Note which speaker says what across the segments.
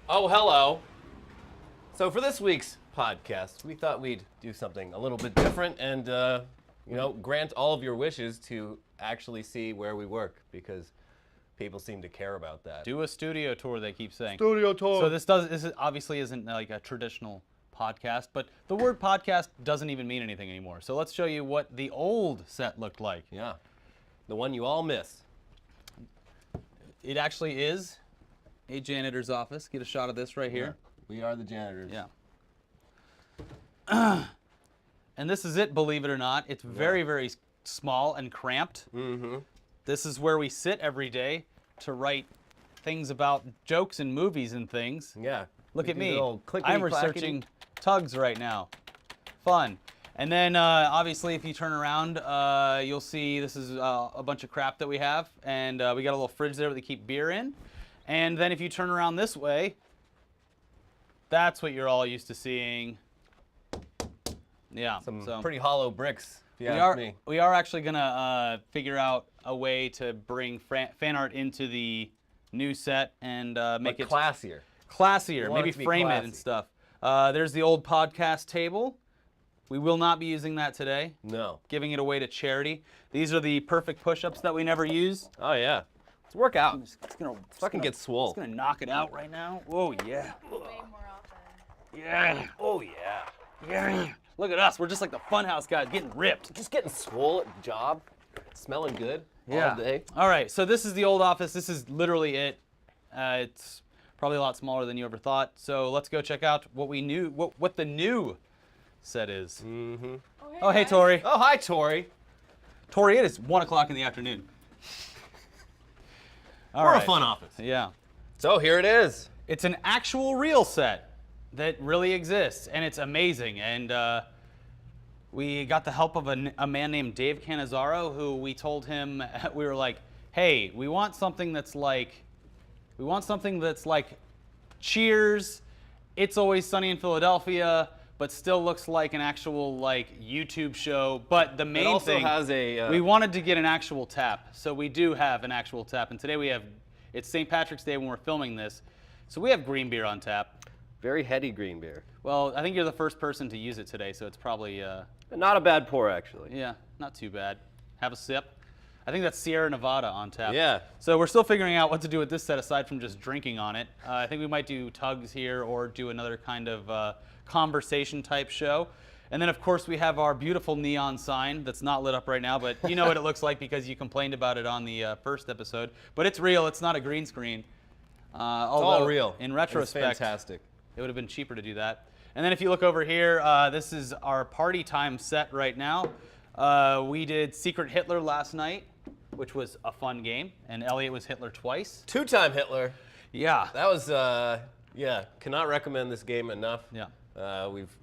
Speaker 1: Oh, hello. So for this week's podcast, we thought we'd do something a little bit different and, grant all of your wishes to actually see where we work because people seem to care about that.
Speaker 2: Do a studio tour, they keep saying.
Speaker 1: Studio tour.
Speaker 2: So this obviously isn't like a traditional podcast, but the word podcast doesn't even mean anything anymore. So let's show you what the old set looked like.
Speaker 1: Yeah. The one you all miss.
Speaker 2: It actually is a janitor's office. Get a shot of this right here.
Speaker 1: Yeah. We are the janitors.
Speaker 2: Yeah. And this is it, believe it or not. It's very, very small and cramped.
Speaker 1: Mm-hmm.
Speaker 2: This is where we sit every day to write things about jokes and movies and things.
Speaker 1: Yeah.
Speaker 2: Look at me.
Speaker 1: I'm
Speaker 2: I'm researching tugs right now. Fun. And then, obviously, if you turn around, you'll see this is a bunch of crap that we have. And we got a little fridge there that we keep beer in. And then if you turn around this way, that's what you're all used to seeing. Yeah.
Speaker 1: Some
Speaker 2: so
Speaker 1: pretty hollow bricks, if you ask me.
Speaker 2: we are actually going to figure out a way to bring fan art into the new set and make it
Speaker 1: classier.
Speaker 2: Classier, maybe frame it and stuff. There's the old podcast table. We will not be using that today.
Speaker 1: No.
Speaker 2: Giving it away to charity. These are the perfect push-ups that we never use.
Speaker 1: Oh, yeah. Let's work out.
Speaker 2: It's gonna
Speaker 1: Fucking get swole.
Speaker 2: It's gonna knock it out right now. Oh, yeah.
Speaker 3: Way more often.
Speaker 2: Yeah.
Speaker 1: Oh, yeah.
Speaker 2: Yeah. Look at us. We're just like the Funhouse guys getting ripped.
Speaker 1: Just getting swole at the job. Smelling good all day.
Speaker 2: All right, so this is the old office. This is literally it. It's probably a lot smaller than you ever thought. So let's go check out what we knew, what the new set is.
Speaker 1: Mm-hmm.
Speaker 2: Oh, hey, Tori.
Speaker 1: Oh, hi, Tori.
Speaker 2: Tori, it is 1 o'clock in the afternoon.
Speaker 1: We're a fun office.
Speaker 2: Yeah.
Speaker 1: So here it is.
Speaker 2: It's an actual real set that really exists, and it's amazing. And we got the help of a man named Dave Cannizzaro, who we told him, we were like, hey, we want something that's like Cheers, It's Always Sunny in Philadelphia, but still looks like an actual like YouTube show. But the main thing,
Speaker 1: has a,
Speaker 2: we wanted to get an actual tap. So we do have an actual tap. And today it's St. Patrick's Day when we're filming this. So we have green beer on tap.
Speaker 1: very heady green beer.
Speaker 2: Well, I think you're the first person to use it today, so it's probably,
Speaker 1: Not a bad pour, actually.
Speaker 2: yeah, not too bad. Have a sip. I think that's Sierra Nevada on tap.
Speaker 1: Yeah.
Speaker 2: So we're still figuring out what to do with this set aside from just drinking on it. I think we might do tugs here or do another kind of conversation type show. And then, of course, we have our beautiful neon sign that's not lit up right now, but you know what it looks like because you complained about it on the first episode. But it's real. It's not a green screen.
Speaker 1: It's all real.
Speaker 2: In retrospect,
Speaker 1: it's fantastic.
Speaker 2: It would have been cheaper to do that. And then if you look over here, this is our party time set right now. We did Secret Hitler last night, which was a fun game, and Elliot was Hitler twice.
Speaker 1: Two-time Hitler.
Speaker 2: Yeah.
Speaker 1: That was, cannot recommend this game enough.
Speaker 2: Yeah.
Speaker 1: We've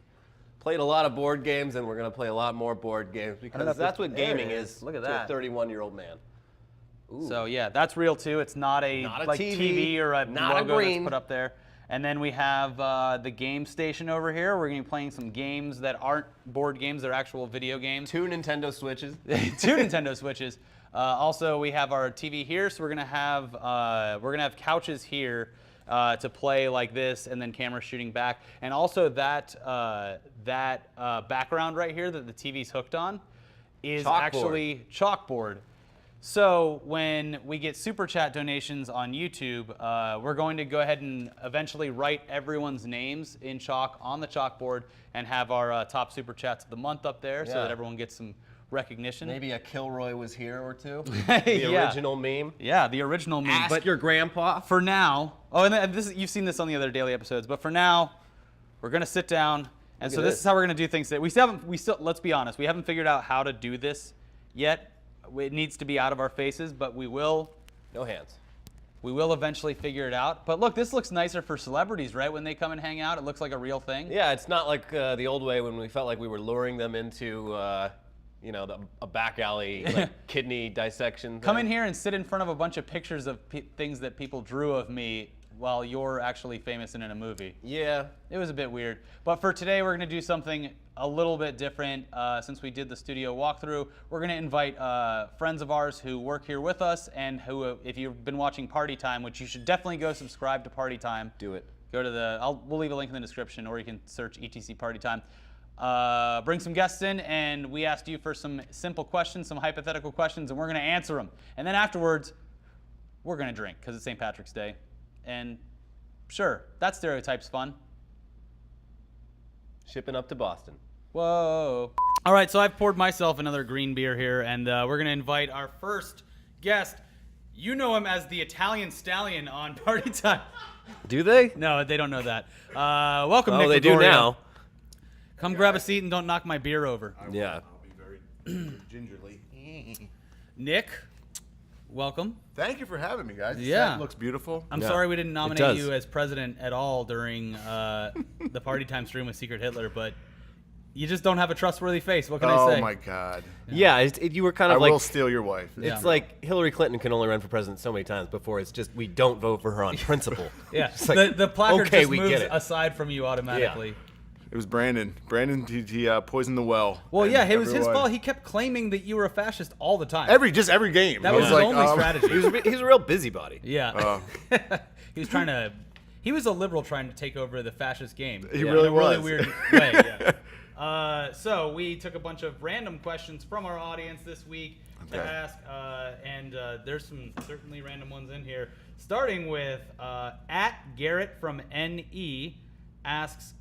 Speaker 1: played a lot of board games, and we're going to play a lot more board games because that's what gaming is.
Speaker 2: Look at
Speaker 1: to
Speaker 2: that.
Speaker 1: a 31-year-old man. Ooh.
Speaker 2: So yeah, that's real too. It's not a like TV or a logo that's put up there. And then we have the game station over here. We're going to be playing some games that aren't board games; they're actual video games.
Speaker 1: 2 Nintendo Switches.
Speaker 2: 2 Nintendo Switches. Also, we have our TV here, so we're gonna have couches here to play like this, and then camera shooting back. And also that background right here that the TV's hooked on is actually chalkboard. So when we get super chat donations on YouTube, we're going to go ahead and eventually write everyone's names in chalk on the chalkboard and have our top super chats of the month up there so that everyone gets some recognition.
Speaker 1: Maybe a Kilroy was here or two. The original meme.
Speaker 2: Yeah, the original meme.
Speaker 1: Ask your grandpa.
Speaker 2: For now, and you've seen this on the other daily episodes, but for now, we're gonna sit down, and so this is how we're gonna do things today. We still, let's be honest, we haven't figured out how to do this yet. It needs to be out of our faces, but we will.
Speaker 1: No hands.
Speaker 2: We will eventually figure it out. But look, this looks nicer for celebrities, right? When they come and hang out, it looks like a real thing.
Speaker 1: Yeah, it's not like the old way when we felt like we were luring them into, a back alley like, kidney dissection thing.
Speaker 2: Come in here and sit in front of a bunch of pictures of things that people drew of me while you're actually famous and in a movie.
Speaker 1: Yeah.
Speaker 2: It was a bit weird. But for today, we're going to do something a little bit different. Since we did the studio walkthrough, we're going to invite friends of ours who work here with us and who, if you've been watching Party Time, which you should definitely go subscribe to Party Time.
Speaker 1: Do it.
Speaker 2: Go to we'll leave a link in the description, or you can search ETC Party Time. Bring some guests in, and we asked you for some simple questions, some hypothetical questions, and we're going to answer them. And then afterwards, we're going to drink because it's St. Patrick's Day. And sure, that stereotype's fun.
Speaker 1: Shipping up to Boston.
Speaker 2: Whoa. All right, so I've poured myself another green beer here, and we're going to invite our first guest. You know him as the Italian Stallion on Party Time.
Speaker 1: Do they?
Speaker 2: No, they don't know that. Welcome, Nick
Speaker 1: Oh, they do
Speaker 2: Gregorio.
Speaker 1: now.
Speaker 2: Come grab a seat and don't knock my beer over.
Speaker 1: Yeah.
Speaker 4: I'll be very gingerly.
Speaker 2: Nick, welcome.
Speaker 4: Thank you for having me, guys.
Speaker 2: Yeah.
Speaker 4: It looks beautiful.
Speaker 2: I'm
Speaker 1: Yeah,
Speaker 2: sorry we didn't
Speaker 1: it
Speaker 2: nominate
Speaker 1: does.
Speaker 2: you as president at all during the Party Time stream with Secret Hitler, but you just don't have a trustworthy face. What can I say?
Speaker 4: Oh my God.
Speaker 1: Yeah, you were kind
Speaker 4: I
Speaker 1: of
Speaker 4: will
Speaker 1: like,
Speaker 4: steal your wife.
Speaker 1: it's like Hillary Clinton can only run for president so many times before it's just we don't vote for her on principle.
Speaker 2: Yeah,
Speaker 1: It's like,
Speaker 2: the placard
Speaker 1: okay,
Speaker 2: just
Speaker 1: we
Speaker 2: moves
Speaker 1: get it.
Speaker 2: aside from you automatically.
Speaker 4: It was Brandon. Brandon, he poisoned the well.
Speaker 2: Well,
Speaker 4: And
Speaker 2: yeah, it was his
Speaker 4: everyone-
Speaker 2: fault. He kept claiming that you were a fascist all the time.
Speaker 4: Every game.
Speaker 2: that
Speaker 4: It
Speaker 2: was his
Speaker 4: like,
Speaker 2: only strategy.
Speaker 1: He's a real busybody.
Speaker 2: Yeah. He was trying to. He was a liberal trying to take over the fascist game.
Speaker 4: He
Speaker 2: in
Speaker 4: really
Speaker 2: a really
Speaker 4: was.
Speaker 2: weird way. Yeah. So we took a bunch of random questions from our audience this week to
Speaker 4: Okay.
Speaker 2: ask, and there's some certainly random ones in here. Starting with at Garrett from NE asks,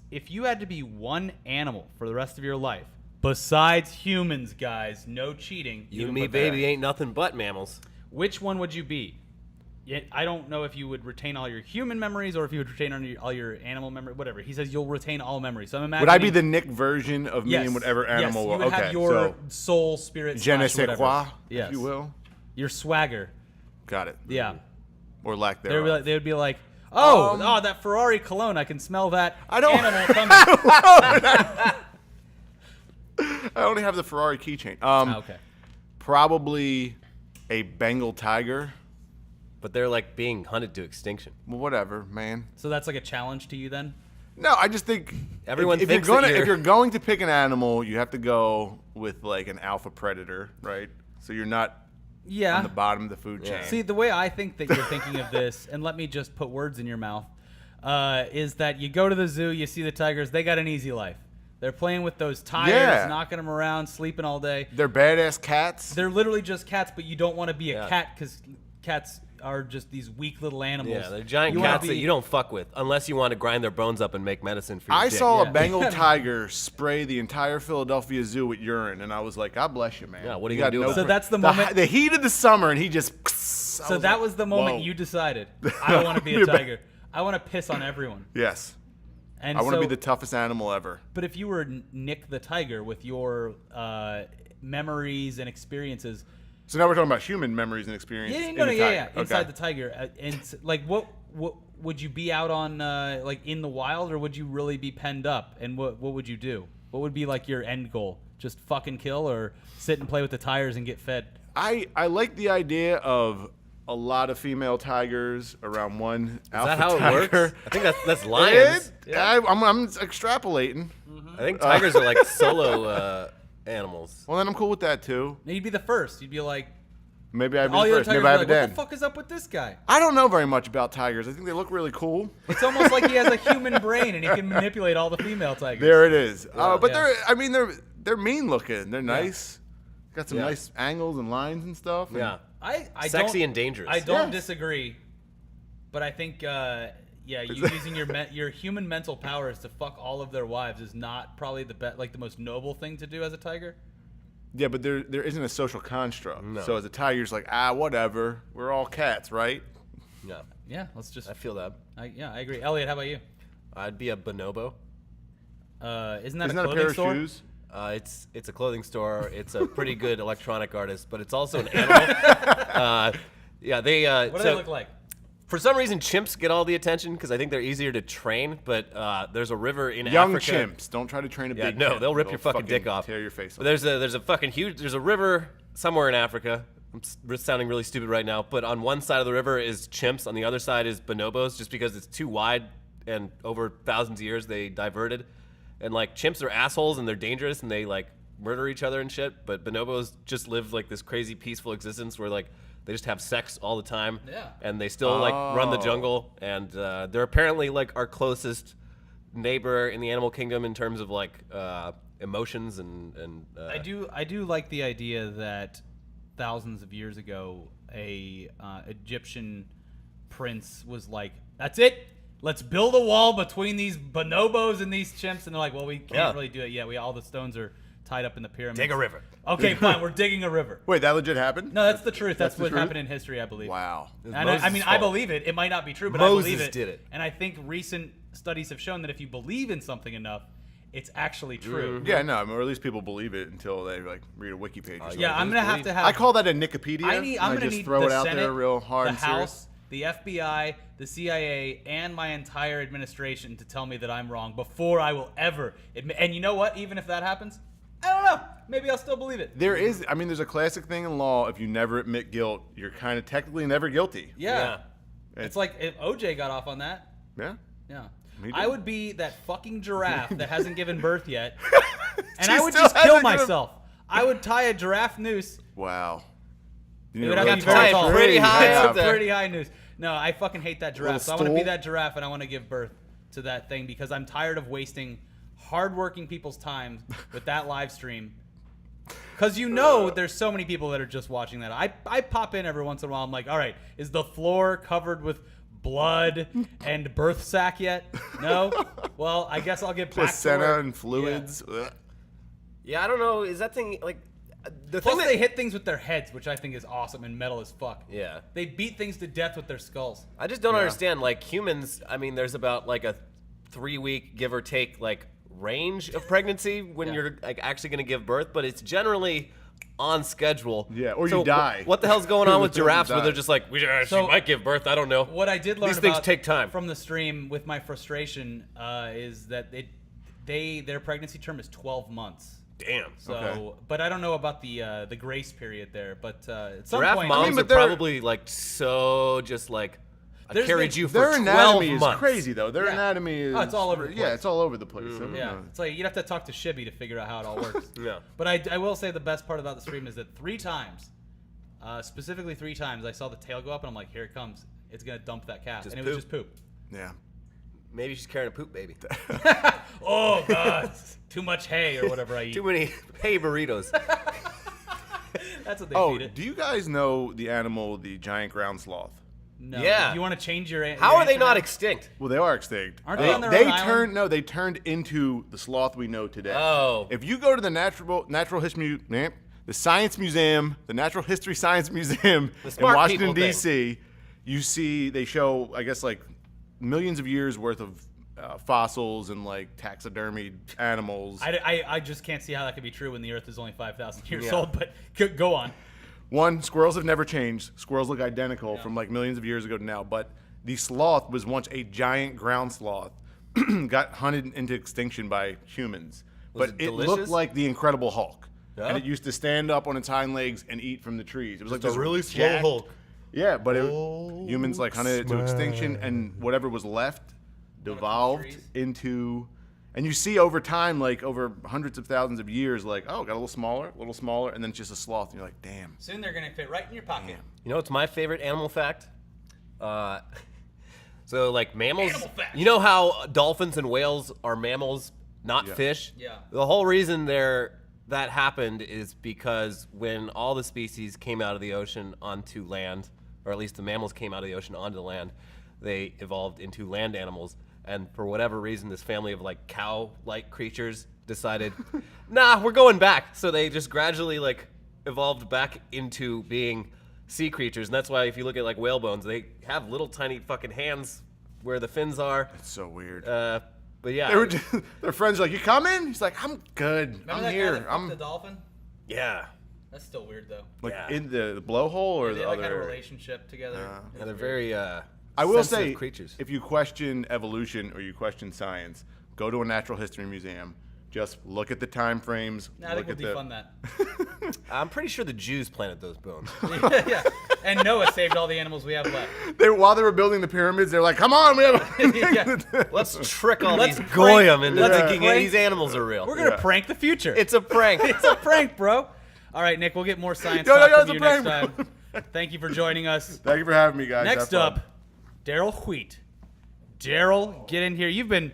Speaker 2: if you had to be one animal for the rest of your life, besides humans, guys, no cheating.
Speaker 1: You
Speaker 2: even
Speaker 1: and me,
Speaker 2: with
Speaker 1: baby,
Speaker 2: that,
Speaker 1: ain't nothing but mammals.
Speaker 2: which one would you be? Yet I don't know if you would retain all your human memories or if you would retain all your animal memory, whatever. He says you'll retain all memories. So I'm imagining.
Speaker 4: Would I be the Nick version of me
Speaker 2: yes,
Speaker 4: and whatever animal?
Speaker 2: Yes, you would
Speaker 4: okay,
Speaker 2: have your
Speaker 4: so
Speaker 2: soul, spirit,
Speaker 4: je ne
Speaker 2: slash
Speaker 4: sais
Speaker 2: whatever.
Speaker 4: quoi,
Speaker 2: Yes.
Speaker 4: if you will.
Speaker 2: Your swagger.
Speaker 4: Got it.
Speaker 2: Yeah.
Speaker 4: Or lack
Speaker 2: They would
Speaker 4: thereof.
Speaker 2: be like, oh, that Ferrari cologne. I can smell that
Speaker 4: I don't-
Speaker 2: animal coming.
Speaker 4: I only have the Ferrari keychain.
Speaker 2: Okay.
Speaker 4: Probably a Bengal tiger.
Speaker 1: But they're like being hunted to extinction.
Speaker 4: Well, whatever, man.
Speaker 2: So that's like a challenge to you then?
Speaker 4: No, I just think
Speaker 1: Everyone
Speaker 4: if
Speaker 1: thinks
Speaker 4: you're
Speaker 1: that
Speaker 4: gonna
Speaker 1: you're-
Speaker 4: if you're going to pick an animal, you have to go with like an alpha predator, right? So you're not
Speaker 2: Yeah.
Speaker 4: on the bottom of the food chain.
Speaker 2: See, the way I think that you're thinking of this, and let me just put words in your mouth, is that you go to the zoo, you see the tigers, they got an easy life. They're playing with those tires,
Speaker 4: Yeah.
Speaker 2: knocking them around, sleeping all day.
Speaker 4: They're badass cats.
Speaker 2: They're literally just cats, but you don't want to be a
Speaker 1: Yeah.
Speaker 2: cat because cats are just these weak little animals.
Speaker 1: Yeah, they're giant
Speaker 2: You wanna
Speaker 1: cats that
Speaker 2: be-
Speaker 1: you don't fuck with unless you want to grind their bones up and make medicine for your
Speaker 4: I
Speaker 1: dick.
Speaker 4: saw
Speaker 2: Yeah.
Speaker 4: a Bengal tiger spray the entire Philadelphia Zoo with urine, and I was like, God bless you, man.
Speaker 1: Yeah, what are you
Speaker 4: got
Speaker 1: gonna do
Speaker 4: no
Speaker 1: about it?
Speaker 2: So that's the moment-
Speaker 4: The heat of the summer, and he just.
Speaker 2: So that was the moment
Speaker 4: whoa.
Speaker 2: you decided, I want to be
Speaker 4: Be
Speaker 2: a
Speaker 4: a ba-
Speaker 2: tiger. I want to piss on everyone.
Speaker 4: Yes.
Speaker 2: And
Speaker 4: I want to
Speaker 2: so-
Speaker 4: be the toughest animal ever.
Speaker 2: But if you were Nick the tiger with your memories and experiences,
Speaker 4: So now we're talking about human memories and experiences.
Speaker 2: yeah,
Speaker 4: in
Speaker 2: no,
Speaker 4: the
Speaker 2: yeah,
Speaker 4: tiger.
Speaker 2: yeah, inside
Speaker 4: Okay.
Speaker 2: the tiger, like what would you be out on like in the wild, or would you really be penned up? And what would you do? What would be like your end goal? Just fucking kill, or sit and play with the tires and get fed?
Speaker 4: I like the idea of a lot of female tigers around one
Speaker 1: Is
Speaker 4: alpha
Speaker 1: that how
Speaker 4: tiger.
Speaker 1: it works? I think that's lions.
Speaker 4: I'm extrapolating.
Speaker 1: I think tigers are like solo animals.
Speaker 4: Well, then I'm cool with that too.
Speaker 2: You'd be the first. You'd be like,
Speaker 4: Maybe I've
Speaker 2: all
Speaker 4: been
Speaker 2: your
Speaker 4: first.
Speaker 2: tigers
Speaker 4: Maybe
Speaker 2: are
Speaker 4: I have
Speaker 2: like,
Speaker 4: a
Speaker 2: what
Speaker 4: den.
Speaker 2: the fuck is up with this guy?
Speaker 4: I don't know very much about tigers. I think they look really cool.
Speaker 2: It's almost like he has a human brain and he can manipulate all the female tigers.
Speaker 4: There it is. But
Speaker 2: Yeah.
Speaker 4: they're mean looking. They're nice. Got some
Speaker 1: Yeah.
Speaker 4: nice angles and lines and stuff. and-
Speaker 1: Yeah.
Speaker 2: I
Speaker 1: Sexy
Speaker 2: don't,
Speaker 1: and dangerous.
Speaker 2: I don't
Speaker 4: Yes.
Speaker 2: disagree, but I think you using your human mental powers to fuck all of their wives is not probably the most noble thing to do as a tiger.
Speaker 4: Yeah, but there isn't a social construct.
Speaker 1: No.
Speaker 4: So as a tiger, you're just like, whatever. We're all cats, right?
Speaker 1: Yeah,
Speaker 2: Yeah, let's just.
Speaker 1: I feel that.
Speaker 2: I agree. Elliot, how about you?
Speaker 1: I'd be a bonobo.
Speaker 2: Isn't that
Speaker 4: Isn't
Speaker 2: a
Speaker 4: that a
Speaker 2: clothing
Speaker 4: pair of
Speaker 2: store?
Speaker 4: shoes?
Speaker 1: It's a clothing store. It's a pretty good electronic artist, but it's also an animal. Yeah, they.
Speaker 2: What do they look like?
Speaker 1: For some reason, chimps get all the attention because I think they're easier to train. But there's a river in
Speaker 4: Young
Speaker 1: Africa.
Speaker 4: chimps. Don't try to train a
Speaker 1: Yeah,
Speaker 4: big
Speaker 1: no,
Speaker 4: chimp.
Speaker 1: they'll rip your fucking dick off.
Speaker 4: Tear your face
Speaker 1: But
Speaker 4: off.
Speaker 1: there's a fucking huge. There's a river somewhere in Africa. I'm sounding really stupid right now, but on one side of the river is chimps, on the other side is bonobos, just because it's too wide, and over thousands of years they diverted. And like chimps are assholes and they're dangerous and they like murder each other and shit. But bonobos just live like this crazy peaceful existence where like they just have sex all the time.
Speaker 2: Yeah.
Speaker 1: And they still like run the jungle, and they're apparently like our closest neighbor in the animal kingdom in terms of like emotions and.
Speaker 2: I do like the idea that thousands of years ago, a Egyptian prince was like, "That's it. Let's build a wall between these bonobos and these chimps." And they're like, "Well, we can't really do it yet. All the stones are tied up in the pyramids."
Speaker 1: Dig a river.
Speaker 2: Okay, fine. We're digging a river.
Speaker 4: Wait, that legit happened?
Speaker 2: No, that's the truth. That's
Speaker 4: the
Speaker 2: what
Speaker 4: truth?
Speaker 2: happened in history, I believe.
Speaker 4: Wow.
Speaker 2: And I mean, I believe it. It might not be true, but
Speaker 1: Moses
Speaker 2: I believe it.
Speaker 1: did it.
Speaker 2: And I think recent studies have shown that if you believe in something enough, it's actually true.
Speaker 4: Yeah, no, I mean, or at least people believe it until they like read a wiki page. Or something.
Speaker 2: Yeah, I'm gonna have to have.
Speaker 4: I call that a Wikipedia.
Speaker 2: I'm gonna
Speaker 4: just
Speaker 2: need
Speaker 4: throw
Speaker 2: the
Speaker 4: it out
Speaker 2: Senate,
Speaker 4: there real hard
Speaker 2: the
Speaker 4: and serious.
Speaker 2: House, the FBI, the CIA, and my entire administration to tell me that I'm wrong before I will ever admit. And you know what? Even if that happens, I don't know. Maybe I'll still believe it.
Speaker 4: There's a classic thing in law. If you never admit guilt, you're kind of technically never guilty.
Speaker 2: Yeah.
Speaker 1: Yeah.
Speaker 2: It's like if OJ got off on that.
Speaker 4: Yeah.
Speaker 2: Yeah.
Speaker 4: Me too.
Speaker 2: I would be that fucking giraffe that hasn't given birth yet. And
Speaker 4: She
Speaker 2: I would
Speaker 4: still
Speaker 2: just kill
Speaker 4: hasn't given-
Speaker 2: myself. I would tie a giraffe noose.
Speaker 4: Wow.
Speaker 2: It
Speaker 4: You
Speaker 2: would
Speaker 4: know,
Speaker 2: have to
Speaker 4: really
Speaker 2: be very
Speaker 1: tie it
Speaker 2: tall.
Speaker 1: pretty high
Speaker 2: It's a
Speaker 1: up there.
Speaker 2: pretty high noose. No, I fucking hate that giraffe. So I want to be
Speaker 4: stool?
Speaker 2: that giraffe and I want to give birth to that thing because I'm tired of wasting hardworking people's time with that live stream. Because there's so many people that are just watching that. I pop in every once in a while. I'm like, all right, is the floor covered with blood and birth sac yet? No? Well, I guess I'll get back to
Speaker 4: placenta
Speaker 2: work.
Speaker 4: and fluids. Ugh.
Speaker 1: Yeah, I don't know. Is that thing like the
Speaker 2: Plus,
Speaker 1: thing that
Speaker 2: they hit things with their heads, which I think is awesome and metal as fuck.
Speaker 1: Yeah.
Speaker 2: They beat things to death with their skulls.
Speaker 1: I just don't understand. Like humans, I mean, there's about like a 3-week give or take like range of pregnancy when you're like actually going to give birth, but it's generally on schedule.
Speaker 4: Yeah, or
Speaker 1: So
Speaker 4: you die.
Speaker 1: What the hell's going on with
Speaker 4: You
Speaker 1: giraffes where
Speaker 4: die.
Speaker 1: they're just like,
Speaker 2: So-
Speaker 1: she might give birth, I don't know.
Speaker 2: What I did learn
Speaker 1: These things
Speaker 2: about
Speaker 1: take time.
Speaker 2: from the stream with my frustration is that their pregnancy term is 12 months.
Speaker 1: Damn.
Speaker 2: So,
Speaker 4: Okay.
Speaker 2: but I don't know about the grace period there. But at some
Speaker 1: Giraffe
Speaker 2: point,
Speaker 1: moms
Speaker 4: but
Speaker 1: are
Speaker 4: they're-
Speaker 1: probably like so just like, I
Speaker 2: There's
Speaker 1: carried
Speaker 2: the-
Speaker 1: you for
Speaker 4: Their
Speaker 1: 12
Speaker 4: anatomy is
Speaker 1: months.
Speaker 4: crazy though. Their
Speaker 2: Yeah.
Speaker 4: anatomy is
Speaker 2: Oh, it's all over the
Speaker 4: Yeah,
Speaker 2: place.
Speaker 4: it's all over the place. So, you
Speaker 2: yeah,
Speaker 4: know.
Speaker 2: it's like you'd have to talk to Shibby to figure out how it all works.
Speaker 1: Yeah.
Speaker 2: But I will say the best part about the stream is that 3 times, specifically 3 times, I saw the tail go up and I'm like, here it comes. It's gonna dump that calf,
Speaker 1: Just
Speaker 2: and it was
Speaker 1: poop.
Speaker 2: just poop.
Speaker 4: Yeah.
Speaker 1: Maybe she's carrying a poop baby.
Speaker 2: Oh god, too much hay or whatever I eat.
Speaker 1: Too many hay burritos.
Speaker 2: That's what they
Speaker 4: Oh,
Speaker 2: feed it.
Speaker 4: do you guys know the animal, the giant ground sloth?
Speaker 2: No.
Speaker 1: Yeah.
Speaker 2: You want to change your?
Speaker 1: How are they
Speaker 2: answer
Speaker 1: not
Speaker 2: now?
Speaker 1: extinct?
Speaker 4: Well, they are extinct.
Speaker 2: Aren't they on their own island?
Speaker 4: They turned into the sloth we know today.
Speaker 1: Oh.
Speaker 4: If you go to the Natural History the Science Museum, the Natural History Science Museum in
Speaker 1: smart
Speaker 4: Washington
Speaker 1: people thing.
Speaker 4: D.C., you see they show I guess like millions of years worth of fossils and like taxidermied animals.
Speaker 2: I just can't see how that could be true when the Earth is only 5,000 years
Speaker 1: Yeah.
Speaker 2: old. But go on.
Speaker 4: One, squirrels have never changed. Squirrels look identical from like millions of years ago to now. But the sloth was once a giant ground sloth, got hunted into extinction by humans.
Speaker 1: Was
Speaker 4: But
Speaker 1: it
Speaker 4: it
Speaker 1: delicious?
Speaker 4: looked like the Incredible Hulk.
Speaker 1: Yeah?
Speaker 4: And it used to stand up on its hind legs and eat from the trees. It was like
Speaker 1: Just a
Speaker 4: this
Speaker 1: really slow
Speaker 4: jacked-
Speaker 1: Hulk.
Speaker 4: Yeah, but humans like hunted it to extinction, and whatever was left devolved
Speaker 2: trees?
Speaker 4: into. And you see over time, like over hundreds of thousands of years, like, oh, got a little smaller, and then it's just a sloth, and you're like, damn.
Speaker 2: Soon they're gonna fit right in your pocket.
Speaker 1: You know what's my favorite animal fact? So like mammals,
Speaker 2: Animal fact.
Speaker 1: you know how dolphins and whales are mammals, not
Speaker 4: Yeah.
Speaker 1: fish?
Speaker 2: Yeah.
Speaker 1: The whole reason that happened is because when all the species came out of the ocean onto land, or at least the mammals came out of the ocean onto land, they evolved into land animals. And for whatever reason, this family of like cow-like creatures decided, nah, we're going back. So they just gradually like evolved back into being sea creatures. And that's why if you look at like whale bones, they have little tiny fucking hands where the fins are.
Speaker 4: It's so weird.
Speaker 1: But yeah.
Speaker 4: They were just, their friends are like, you coming? He's like, I'm good.
Speaker 2: Remember
Speaker 4: I'm
Speaker 2: that
Speaker 4: here.
Speaker 2: guy that fucked
Speaker 4: I'm
Speaker 2: the dolphin?
Speaker 1: yeah.
Speaker 2: That's still weird though.
Speaker 4: like
Speaker 1: Yeah.
Speaker 4: in the blowhole or
Speaker 2: They
Speaker 4: the
Speaker 2: like
Speaker 4: other.
Speaker 2: had a relationship together.
Speaker 1: Yeah, they're very
Speaker 4: I will
Speaker 1: sensitive
Speaker 4: say,
Speaker 1: creatures.
Speaker 4: if you question evolution or you question science, go to a natural history museum. Just look at the time frames.
Speaker 2: Nah, I
Speaker 4: look
Speaker 2: think
Speaker 4: at
Speaker 2: we'll defund that.
Speaker 1: I'm pretty sure the Jews planted those bones.
Speaker 2: Yeah. And Noah saved all the animals we have left.
Speaker 4: While they were building the pyramids, they're like, "Come on, we have."
Speaker 2: Yeah.
Speaker 1: Let's trick all
Speaker 2: Let's
Speaker 1: these
Speaker 2: prank-
Speaker 1: goyim into
Speaker 2: let's
Speaker 1: thinking
Speaker 2: prank-
Speaker 1: these animals are real.
Speaker 2: We're gonna
Speaker 4: Yeah.
Speaker 2: prank the future.
Speaker 1: It's a prank.
Speaker 2: It's a prank, bro. All right, Nick, we'll get more science
Speaker 4: Yo,
Speaker 2: talk
Speaker 4: yo,
Speaker 2: from
Speaker 4: it's a
Speaker 2: you
Speaker 4: prank,
Speaker 2: next
Speaker 4: bro.
Speaker 2: time. Thank you for joining us.
Speaker 4: Thank you for having me, guys.
Speaker 2: Next
Speaker 4: Have fun.
Speaker 2: up, Daryl Wheat. Daryl, get in here. You've been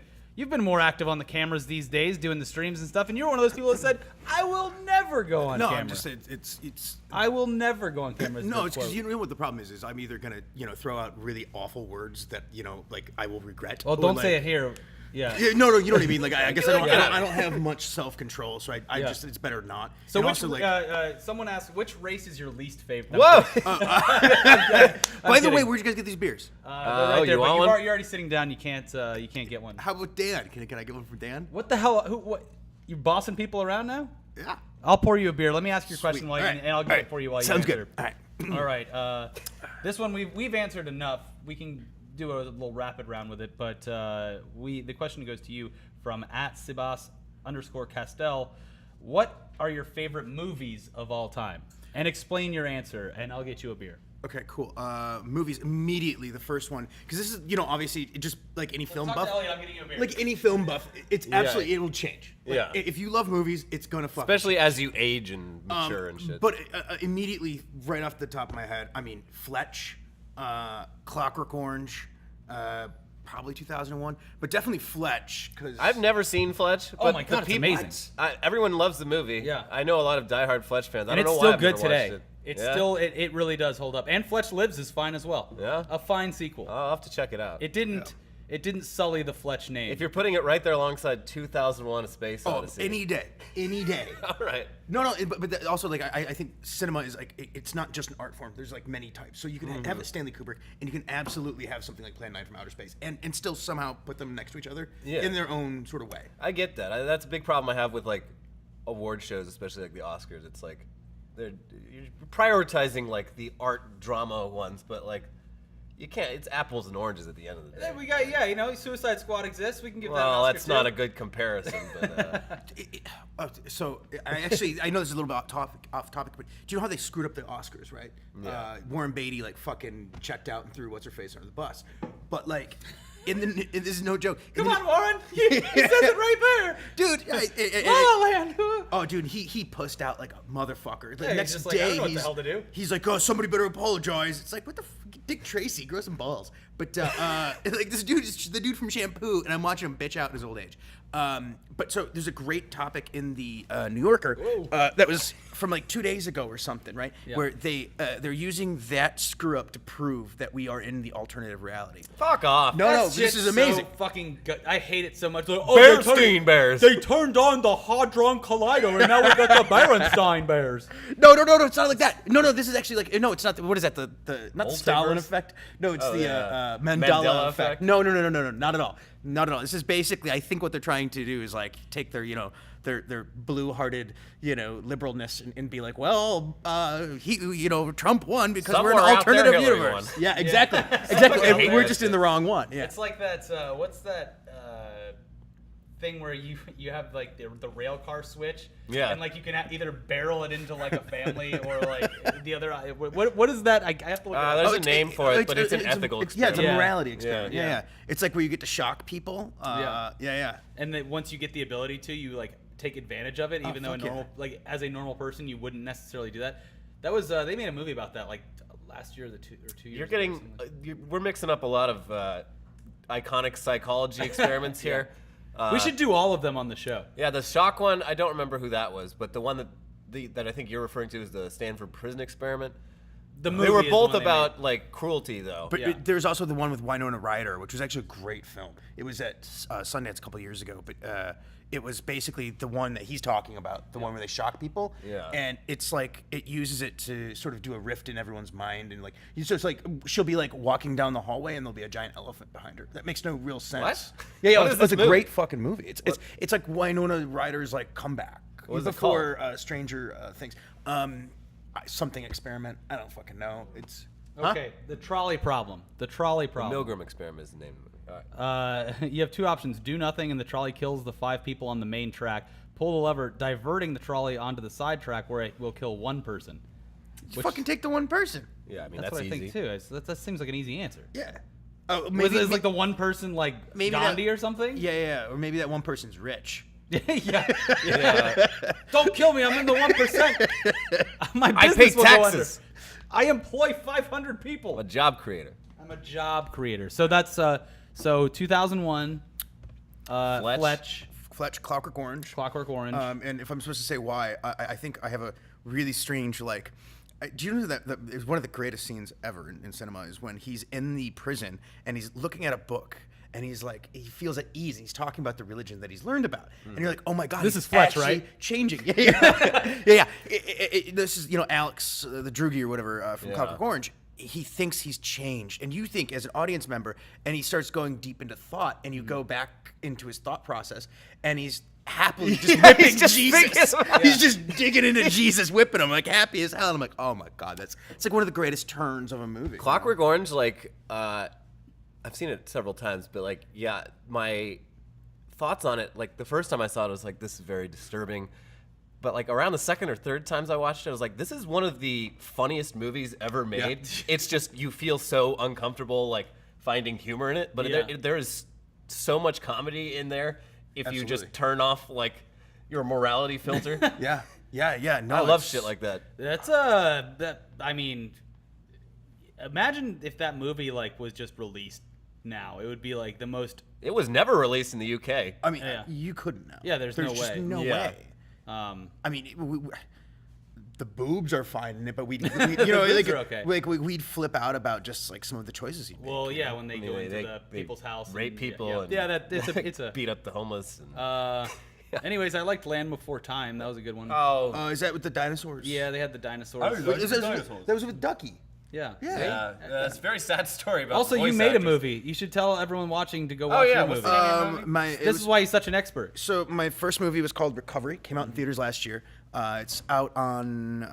Speaker 2: more active on the cameras these days, doing the streams and stuff, and you're one of those people that said, "I will never go on camera."
Speaker 5: I'm just saying it's.
Speaker 2: I will never go on camera.
Speaker 5: No, it's because you know what the problem is I'm either gonna throw out really awful words that like I will regret.
Speaker 2: Well,
Speaker 5: or,
Speaker 2: don't
Speaker 5: like,
Speaker 2: say it here. Yeah.
Speaker 5: Yeah, no, you know what I mean. Like I guess I don't have much self-control, so I
Speaker 2: Yeah.
Speaker 5: just it's better not.
Speaker 2: So
Speaker 5: And
Speaker 2: which
Speaker 5: also, like,
Speaker 2: someone asked which race is your least favorite?
Speaker 1: Whoa!
Speaker 5: by the
Speaker 2: kidding.
Speaker 5: way, where'd you guys get these beers?
Speaker 2: Right
Speaker 1: you
Speaker 2: there, but
Speaker 1: want
Speaker 2: you're
Speaker 1: one?
Speaker 2: already sitting down. You can't get one.
Speaker 5: How about Dan? Can I get one from Dan?
Speaker 2: What the hell? What? You bossing people around now?
Speaker 5: Yeah.
Speaker 2: I'll pour you a beer. Let me ask your question
Speaker 5: Sweet.
Speaker 2: while you,
Speaker 5: All right.
Speaker 2: and I'll get
Speaker 5: All
Speaker 2: it
Speaker 5: right.
Speaker 2: for you while you
Speaker 5: Sounds
Speaker 2: answer.
Speaker 5: good. All right.
Speaker 2: All right. This one we've answered enough. We can do a little rapid round with it, but the question goes to you from @Sibas_Castel. What are your favorite movies of all time? And explain your answer, and I'll get you a beer.
Speaker 5: Okay, cool. Movies immediately. The first one, because this is obviously just like any film
Speaker 2: Talk
Speaker 5: buff.
Speaker 2: to Elliot, I'm getting you a beer.
Speaker 5: Like any film buff, it's absolutely it'll change. Like,
Speaker 1: Yeah.
Speaker 5: If you love movies, it's gonna fuck.
Speaker 1: Especially as you age and mature and shit.
Speaker 5: But immediately, right off the top of my head, I mean Fletch, Clockwork Orange, probably 2001, but definitely Fletch because
Speaker 1: I've never seen Fletch.
Speaker 2: Oh
Speaker 1: But
Speaker 2: my God,
Speaker 1: the
Speaker 2: it's
Speaker 1: people,
Speaker 2: amazing.
Speaker 1: Everyone loves the movie.
Speaker 2: Yeah.
Speaker 1: I know a lot of diehard Fletch fans. I
Speaker 2: and
Speaker 1: don't
Speaker 2: it's
Speaker 1: know why
Speaker 2: still
Speaker 1: I've
Speaker 2: good
Speaker 1: never watched
Speaker 2: today.
Speaker 1: it.
Speaker 2: It's
Speaker 1: Yeah?
Speaker 2: still it really does hold up. And Fletch Lives is fine as well.
Speaker 1: Yeah?
Speaker 2: A fine sequel.
Speaker 1: I'll have to check it out.
Speaker 2: It didn't sully the Fletch name.
Speaker 1: If you're putting it right there alongside 2001: A Space Odyssey.
Speaker 5: any day.
Speaker 1: All right.
Speaker 5: No, but also like I think cinema is like it's not just an art form. There's like many types. So you can have a Stanley Kubrick, and you can absolutely have something like Plan 9 from Outer Space, and still somehow put them next to each other in their own sort of way.
Speaker 1: I get that. That's a big problem I have with like award shows, especially like the Oscars. It's like you're prioritizing like the art drama ones, but like you can't. It's apples and oranges at the end of the day.
Speaker 2: we got Suicide Squad exists. We can give that an
Speaker 1: Well,
Speaker 2: Oscar
Speaker 1: that's
Speaker 2: too.
Speaker 1: not a good comparison, but
Speaker 5: So I know this is a little bit off topic, but do you know how they screwed up the Oscars, right?
Speaker 1: Yeah.
Speaker 5: Warren Beatty like fucking checked out and threw what's her face under the bus, but like. This is no joke.
Speaker 2: Come on, Warren. He says it right there.
Speaker 5: Dude.
Speaker 2: La La Land.
Speaker 5: Oh, dude, he pussed out like a motherfucker. The
Speaker 2: Yeah, he's
Speaker 5: next
Speaker 2: just like, I don't
Speaker 5: day,
Speaker 2: know what the hell to do.
Speaker 5: he's like, oh, somebody better apologize. It's like, what the Dick Tracy, grow some balls. But like this dude is the dude from Shampoo, and I'm watching him bitch out in his old age. But so there's a great topic in the New Yorker that was from like 2 days ago or something, right?
Speaker 2: Yeah.
Speaker 5: Where they're using that screw up to prove that we are in the alternative reality.
Speaker 1: fuck off.
Speaker 5: No,
Speaker 2: That
Speaker 5: this
Speaker 2: shit's
Speaker 5: is amazing.
Speaker 2: So fucking good. I hate it so much. Like,
Speaker 1: Bernstein Bears.
Speaker 2: They turned on the Hadron Collider, and now we got the Berenstein Bears.
Speaker 5: No, it's not like that. No, this is actually like no, it's not. What is that? The not the
Speaker 1: Multiverse?
Speaker 5: Stalin effect. No, it's
Speaker 1: Oh,
Speaker 5: the
Speaker 1: yeah.
Speaker 5: Mandela,
Speaker 1: Mandela
Speaker 5: effect.
Speaker 1: effect?
Speaker 5: No, not at all. Not at all. This is basically, I think what they're trying to do is like take their their blue-hearted liberalness and be like, well, Trump won because we're
Speaker 1: Somewhere
Speaker 5: an
Speaker 1: out there,
Speaker 5: alternative
Speaker 1: Hillary
Speaker 5: universe.
Speaker 1: won.
Speaker 5: Yeah, exactly, exactly. And
Speaker 1: hate
Speaker 5: we're
Speaker 1: that
Speaker 5: just
Speaker 1: shit.
Speaker 5: in the wrong one. Yeah.
Speaker 2: It's like that. What's that thing where you have like the rail car switch?
Speaker 1: Yeah.
Speaker 2: And like you can either barrel it into like a family or like the other. What is that? I have to look. It up.
Speaker 1: There's a name for it, but it's an ethical
Speaker 5: Yeah, it's a
Speaker 1: experiment.
Speaker 5: morality experiment.
Speaker 1: Yeah.
Speaker 5: Yeah. It's like where you get to shock people. Yeah.
Speaker 2: And then once you get the ability to, you like take advantage of it, even though
Speaker 5: fuck yeah.
Speaker 2: like as a normal person you wouldn't necessarily do that. That was they made a movie about that like last year or 2 years.
Speaker 1: You're
Speaker 2: ago or
Speaker 1: getting.
Speaker 2: something.
Speaker 1: We're mixing up a lot of iconic psychology experiments here.
Speaker 2: We should do all of them on the show.
Speaker 1: Yeah, the shock one. I don't remember who that was, but the one that I think you're referring to is the Stanford Prison Experiment.
Speaker 2: The movie
Speaker 1: They were
Speaker 2: is the
Speaker 1: both
Speaker 2: one they
Speaker 1: about like cruelty, though.
Speaker 5: But
Speaker 2: Yeah.
Speaker 5: there's also the one with Winona Ryder, which was actually a great film. It was at Sundance a couple years ago, but it was basically the one that he's talking about, the one where they shock people.
Speaker 1: Yeah.
Speaker 5: And it's like it uses it to sort of do a rift in everyone's mind, and like it's just like she'll be like walking down the hallway and there'll be a giant elephant behind her. That makes no real sense.
Speaker 1: What?
Speaker 5: Yeah,
Speaker 1: What
Speaker 5: it's,
Speaker 1: is this
Speaker 5: it's a
Speaker 1: movie?
Speaker 5: great fucking movie. It's like Winona Ryder's like comeback
Speaker 1: What is it
Speaker 5: before Stranger Things. Something experiment. I don't fucking know. It's
Speaker 2: Okay, the trolley problem. The trolley problem.
Speaker 1: Milgram Experiment is the name of it. All right.
Speaker 2: You have two options: do nothing, and the trolley kills the 5 people on the main track. Pull the lever, diverting the trolley onto the side track, where it will kill 1 person. Which-
Speaker 5: fucking take the one person.
Speaker 1: Yeah, I mean
Speaker 2: That's
Speaker 1: that's,
Speaker 2: what I
Speaker 1: easy.
Speaker 2: think too. That seems like an easy answer.
Speaker 5: Yeah. Oh,
Speaker 2: Maybe it's like the one person like
Speaker 5: maybe
Speaker 2: Gandhi
Speaker 5: that-
Speaker 2: or something.
Speaker 5: Yeah, or maybe that one person's rich.
Speaker 2: yeah.
Speaker 1: Yeah.
Speaker 2: Don't kill me. I'm in the 1%. My
Speaker 1: I
Speaker 2: business
Speaker 1: pay
Speaker 2: will go under.
Speaker 1: taxes.
Speaker 2: I employ 500 people.
Speaker 1: A job creator.
Speaker 2: I'm a job creator. So that's 2001. Fletch.
Speaker 5: Clockwork Orange.
Speaker 2: Clockwork Orange.
Speaker 5: And if I'm supposed to say why, I think I have a really strange do you know that is one of the greatest scenes ever in cinema is when he's in the prison and he's looking at a book and he's like he feels at ease. And he's talking about the religion that he's learned about, and you're like, oh my god,
Speaker 2: This
Speaker 5: he's
Speaker 2: is Fletch,
Speaker 5: actually
Speaker 2: right?
Speaker 5: Changing. Yeah. This is Alex the Droogie or whatever from Clockwork Orange. He thinks he's changed, and you think as an audience member, and he starts going deep into thought, and you go back into his thought process, and he's happily just whipping Jesus. He's just digging into Jesus, whipping him like happy as hell. And I'm like, oh my god, it's like one of the greatest turns of a movie.
Speaker 1: Clockwork Orange, like, I've seen it several times, but like, yeah, my thoughts on it, like the first time I saw it, I was like, this is very disturbing. But like around the second or third times I watched it, I was like, this is one of the funniest movies ever made. Yeah. It's just, you feel so uncomfortable, like finding humor in it. But there is so much comedy in there if you just turn off like your morality filter.
Speaker 5: Yeah. No,
Speaker 1: I love shit like that.
Speaker 2: That's I mean, imagine if that movie like was just released now. It would be like the most.
Speaker 1: It was never released in the UK.
Speaker 5: I mean, you couldn't know.
Speaker 2: Yeah, there's no
Speaker 5: just
Speaker 2: way.
Speaker 5: no
Speaker 1: Yeah.
Speaker 5: way. I mean, the boobs are fine in it, but we'd like,
Speaker 2: boobs are okay.
Speaker 5: like we'd flip out about just like some of the choices he'd make.
Speaker 2: Well, yeah, when they go into
Speaker 1: they
Speaker 2: the people's house,
Speaker 1: rape
Speaker 2: and,
Speaker 1: people, and
Speaker 2: it's a
Speaker 1: beat up the homeless. And,
Speaker 2: Anyways, I liked Land Before Time. That was a good one.
Speaker 5: Is that with the dinosaurs?
Speaker 2: Yeah, they had the dinosaurs.
Speaker 5: Wait, that was with Ducky.
Speaker 2: Yeah.
Speaker 1: it's a very sad story about.
Speaker 2: Also, you
Speaker 1: voice
Speaker 2: made
Speaker 1: actors.
Speaker 2: a movie. You should tell everyone watching to go watch your movie.
Speaker 1: What's
Speaker 2: This is why he's such an expert.
Speaker 5: So my first movie was called Recovery. Came out in theaters last year. It's out on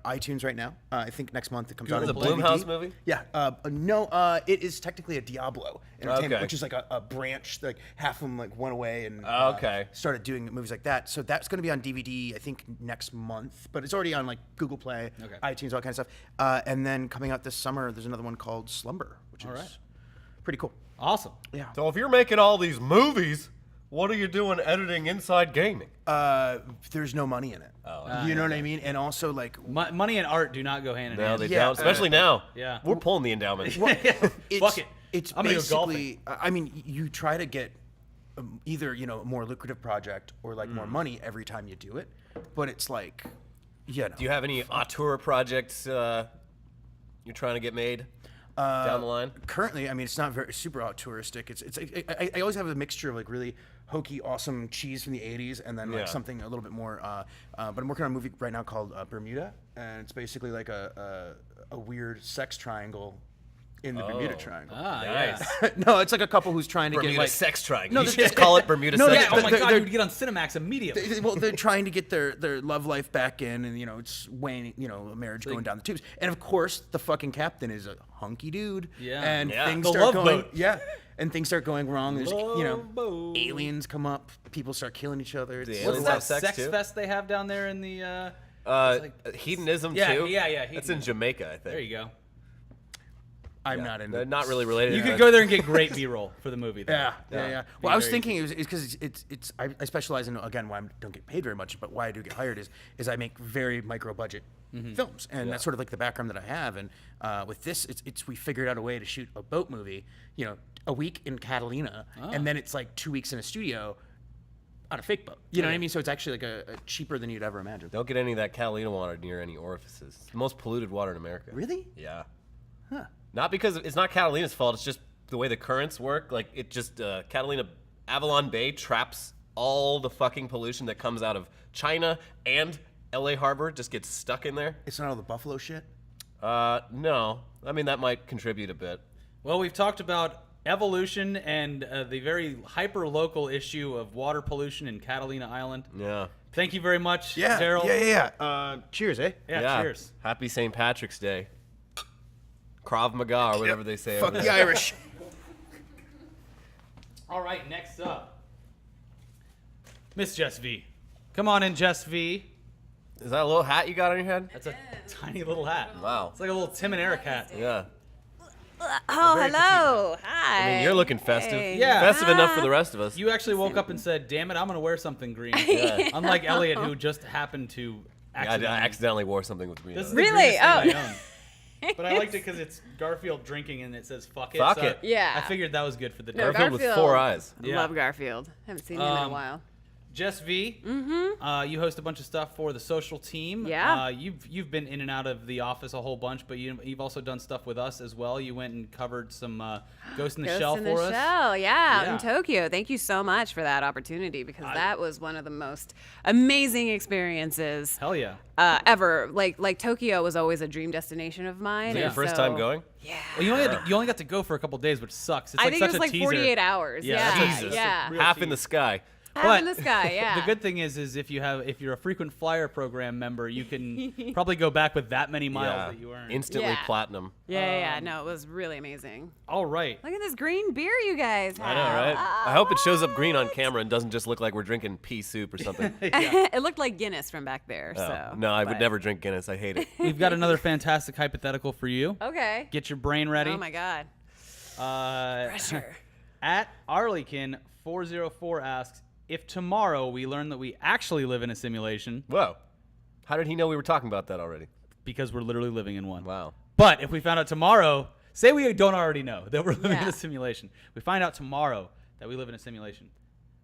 Speaker 5: iTunes right now. I think next month it comes out.
Speaker 1: Is
Speaker 5: on
Speaker 1: it a
Speaker 5: DVD.
Speaker 1: Blumhouse movie?
Speaker 5: Yeah. No. It is technically a Diablo Entertainment,
Speaker 1: Okay.
Speaker 5: which is like a branch. Like half of them like went away and
Speaker 1: Okay.
Speaker 5: started doing movies like that. So that's going to be on DVD. I think next month, but it's already on like Google Play, iTunes, all that kind of stuff. And then coming out this summer, there's another one called Slumber, which is pretty cool.
Speaker 2: Awesome.
Speaker 5: Yeah.
Speaker 1: So if you're making all these movies, what are you doing editing Inside Gaming?
Speaker 5: There's no money in it. You know what I mean? And also like
Speaker 2: Money and art do not go hand in
Speaker 1: No,
Speaker 2: hand.
Speaker 1: they don't. Especially now.
Speaker 2: Yeah.
Speaker 1: We're pulling the endowment.
Speaker 5: Fuck
Speaker 2: it.
Speaker 5: It's
Speaker 2: I'm gonna go
Speaker 5: basically. I mean, you try to get either a more lucrative project or like more money every time you do it, but it's like,
Speaker 1: Do you have any auteur projects you're trying to get made down the line?
Speaker 5: Currently, I mean, it's not very super touristic. I always have a mixture of like really hokey, awesome cheese from the '80s, and then like something a little bit more. But I'm working on a movie right now called Bermuda, and it's basically like a weird sex triangle in the Bermuda Triangle.
Speaker 1: Nice.
Speaker 5: No, it's like a couple who's trying to
Speaker 1: Bermuda
Speaker 5: get like
Speaker 1: sex triangle.
Speaker 5: No,
Speaker 1: You
Speaker 5: they-
Speaker 1: should just call it Bermuda
Speaker 5: No,
Speaker 1: sex
Speaker 5: yeah,
Speaker 2: Oh
Speaker 1: triangle.
Speaker 2: my God,
Speaker 5: they're-
Speaker 2: you would get on Cinemax immediately.
Speaker 5: well, they're trying to get their love life back in, and it's waning, a marriage going down the tubes. And of course, the fucking captain is a hunky dude.
Speaker 2: Yeah.
Speaker 5: And
Speaker 1: Yeah.
Speaker 5: things
Speaker 2: The
Speaker 5: start
Speaker 2: love
Speaker 5: going.
Speaker 2: boat.
Speaker 5: Yeah. And things start going wrong. There's
Speaker 2: Love boat.
Speaker 5: aliens come up, people start killing each other. It's,
Speaker 1: The
Speaker 2: What's
Speaker 1: aliens
Speaker 2: that
Speaker 1: have sex,
Speaker 2: sex
Speaker 1: too?
Speaker 2: fest they have down there in the?
Speaker 1: Hedonism
Speaker 2: Yeah,
Speaker 1: too.
Speaker 2: yeah,
Speaker 1: It's in
Speaker 2: hedonism.
Speaker 1: Jamaica, I think.
Speaker 2: There you go.
Speaker 5: I'm not into.
Speaker 1: They're not really related.
Speaker 2: You
Speaker 1: to
Speaker 2: could go there and get great B-roll for the movie. Though.
Speaker 5: Yeah.
Speaker 2: Be
Speaker 5: Well, I was
Speaker 2: very
Speaker 5: thinking it's because I specialize in, again, why I don't get paid very much, but why I do get hired is I make very micro budget films, and that's sort of like the background that I have. And with this, it's we figured out a way to shoot a boat movie, a week in Catalina, and then it's like 2 weeks in a studio on a fake boat. You know what I mean? So it's actually like a cheaper than you'd ever imagine.
Speaker 1: Don't get any of that Catalina water near any orifices. It's the most polluted water in America.
Speaker 5: Really?
Speaker 1: Yeah. Not because it's not Catalina's fault. It's just the way the currents work. Like it just Catalina, Avalon Bay traps all the fucking pollution that comes out of China and L.A. Harbor. Just gets stuck in there.
Speaker 5: It's not all the buffalo shit.
Speaker 1: No, I mean that might contribute a bit.
Speaker 2: Well, we've talked about evolution and the very hyper-local issue of water pollution in Catalina Island.
Speaker 1: Yeah.
Speaker 2: Thank you very much,
Speaker 5: Yeah.
Speaker 2: Daryl.
Speaker 5: Yeah. Cheers, eh?
Speaker 2: Yeah, cheers.
Speaker 1: Happy St. Patrick's Day. Krav Maga or whatever they say.
Speaker 5: Fuck
Speaker 1: over
Speaker 5: the
Speaker 1: there.
Speaker 5: Irish.
Speaker 2: All right, next up, Miss Jess V. Come on in, Jess V.
Speaker 1: Is that a little hat you got on your head?
Speaker 2: That's a tiny little hat.
Speaker 1: Wow.
Speaker 2: It's like a little Tim and Eric hat.
Speaker 1: Yeah.
Speaker 3: Oh, hello. Hi.
Speaker 1: I mean, you're looking festive.
Speaker 3: Hey.
Speaker 2: Yeah.
Speaker 1: Festive enough for the rest of us.
Speaker 2: You actually woke up and said, "Damn it, I'm gonna wear something green." Unlike Elliot, who just happened to
Speaker 1: I
Speaker 2: accidentally.
Speaker 1: accidentally wore something with green.
Speaker 2: This is
Speaker 1: on
Speaker 2: the
Speaker 1: it.
Speaker 3: Really?
Speaker 2: greenest thing
Speaker 3: Oh.
Speaker 2: I own. But I liked it because it's Garfield drinking and it says "fuck it."
Speaker 1: Fuck
Speaker 2: so
Speaker 1: it.
Speaker 3: Yeah.
Speaker 2: I figured that was good for the
Speaker 3: No,
Speaker 2: day.
Speaker 1: Garfield with 4 eyes.
Speaker 3: I
Speaker 2: Yeah.
Speaker 3: love Garfield. Haven't seen him in a while.
Speaker 2: Jess V, you host a bunch of stuff for the social team.
Speaker 3: Yeah.
Speaker 2: You've been in and out of the office a whole bunch, but you've also done stuff with us as well. You went and covered some Ghost in the Shell
Speaker 3: in
Speaker 2: for
Speaker 3: the
Speaker 2: us.
Speaker 3: Shell, yeah,
Speaker 2: Yeah.
Speaker 3: in Tokyo. Thank you so much for that opportunity because that was one of the most amazing experiences
Speaker 2: Hell yeah.
Speaker 3: ever. Like Tokyo was always a dream destination of mine.
Speaker 1: Your
Speaker 3: and
Speaker 1: first
Speaker 3: so-
Speaker 1: time going?
Speaker 3: Yeah.
Speaker 2: Well, you only got to go for a couple days, which sucks. It's
Speaker 3: I
Speaker 2: like
Speaker 3: think
Speaker 2: such
Speaker 3: it was
Speaker 2: a
Speaker 3: like
Speaker 2: teaser.
Speaker 3: 48 hours.
Speaker 2: Yeah,
Speaker 3: Yeah,
Speaker 2: that's
Speaker 1: Jesus.
Speaker 3: yeah.
Speaker 2: Real
Speaker 1: Half in
Speaker 2: tease.
Speaker 1: the sky.
Speaker 3: Half in the sky, yeah.
Speaker 2: The good thing is if you're a frequent flyer program member, you can probably go back with that many miles that you earned.
Speaker 1: Instantly
Speaker 3: Yeah.
Speaker 1: platinum.
Speaker 3: Yeah. No, it was really amazing.
Speaker 2: All right.
Speaker 3: Look at this green beer you guys have.
Speaker 1: I know, right? I hope it shows up green on camera and doesn't just look like we're drinking pea soup or something.
Speaker 3: It looked like Guinness from back there.
Speaker 1: Oh,
Speaker 3: So
Speaker 1: no, I would
Speaker 3: but-
Speaker 1: never drink Guinness. I hate it.
Speaker 2: We've got another fantastic hypothetical for you.
Speaker 3: Okay.
Speaker 2: Get your brain ready.
Speaker 3: Oh my God.
Speaker 2: Pressure. At Arlekin404 asks, if tomorrow we learn that we actually live in a simulation,
Speaker 1: Whoa. How did he know we were talking about that already?
Speaker 2: because we're literally living in one.
Speaker 1: Wow.
Speaker 2: But if we found out tomorrow, say we don't already know that we're living in
Speaker 3: Yeah.
Speaker 2: a simulation, we find out tomorrow that we live in a simulation,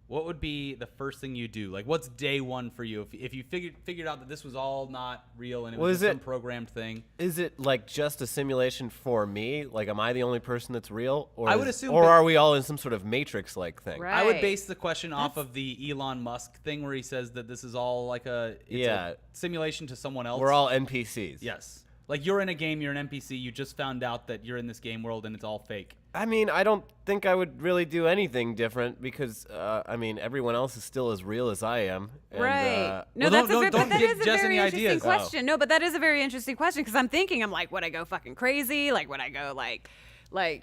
Speaker 2: what would be the first thing you do? Like, what's day one for you? If you figured out that this was all not real and it
Speaker 1: Well,
Speaker 2: was
Speaker 1: is
Speaker 2: just some
Speaker 1: it-
Speaker 2: programmed thing.
Speaker 1: Is it like just a simulation for me? Like, am I the only person that's real? Or
Speaker 2: I would assume
Speaker 1: Or
Speaker 2: that-
Speaker 1: are we all in some sort of Matrix-like thing?
Speaker 3: Right.
Speaker 2: I would base the question off of the Elon Musk thing where he says that this is all like a simulation to someone else.
Speaker 1: We're all NPCs.
Speaker 2: Yes. Like you're in a game, you're an NPC, you just found out that you're in this game world and it's all fake.
Speaker 1: I mean, I don't think I would really do anything different because, I mean, everyone else is still as real as I am. And,
Speaker 3: Right. No,
Speaker 2: well,
Speaker 3: that's
Speaker 2: don't-
Speaker 3: but
Speaker 2: don't
Speaker 3: that
Speaker 2: give
Speaker 3: is a
Speaker 2: Jess
Speaker 3: very
Speaker 2: any
Speaker 3: interesting
Speaker 2: ideas.
Speaker 3: question. No, but that is a very interesting question because I'm like, would I go fucking crazy? Like, would I go like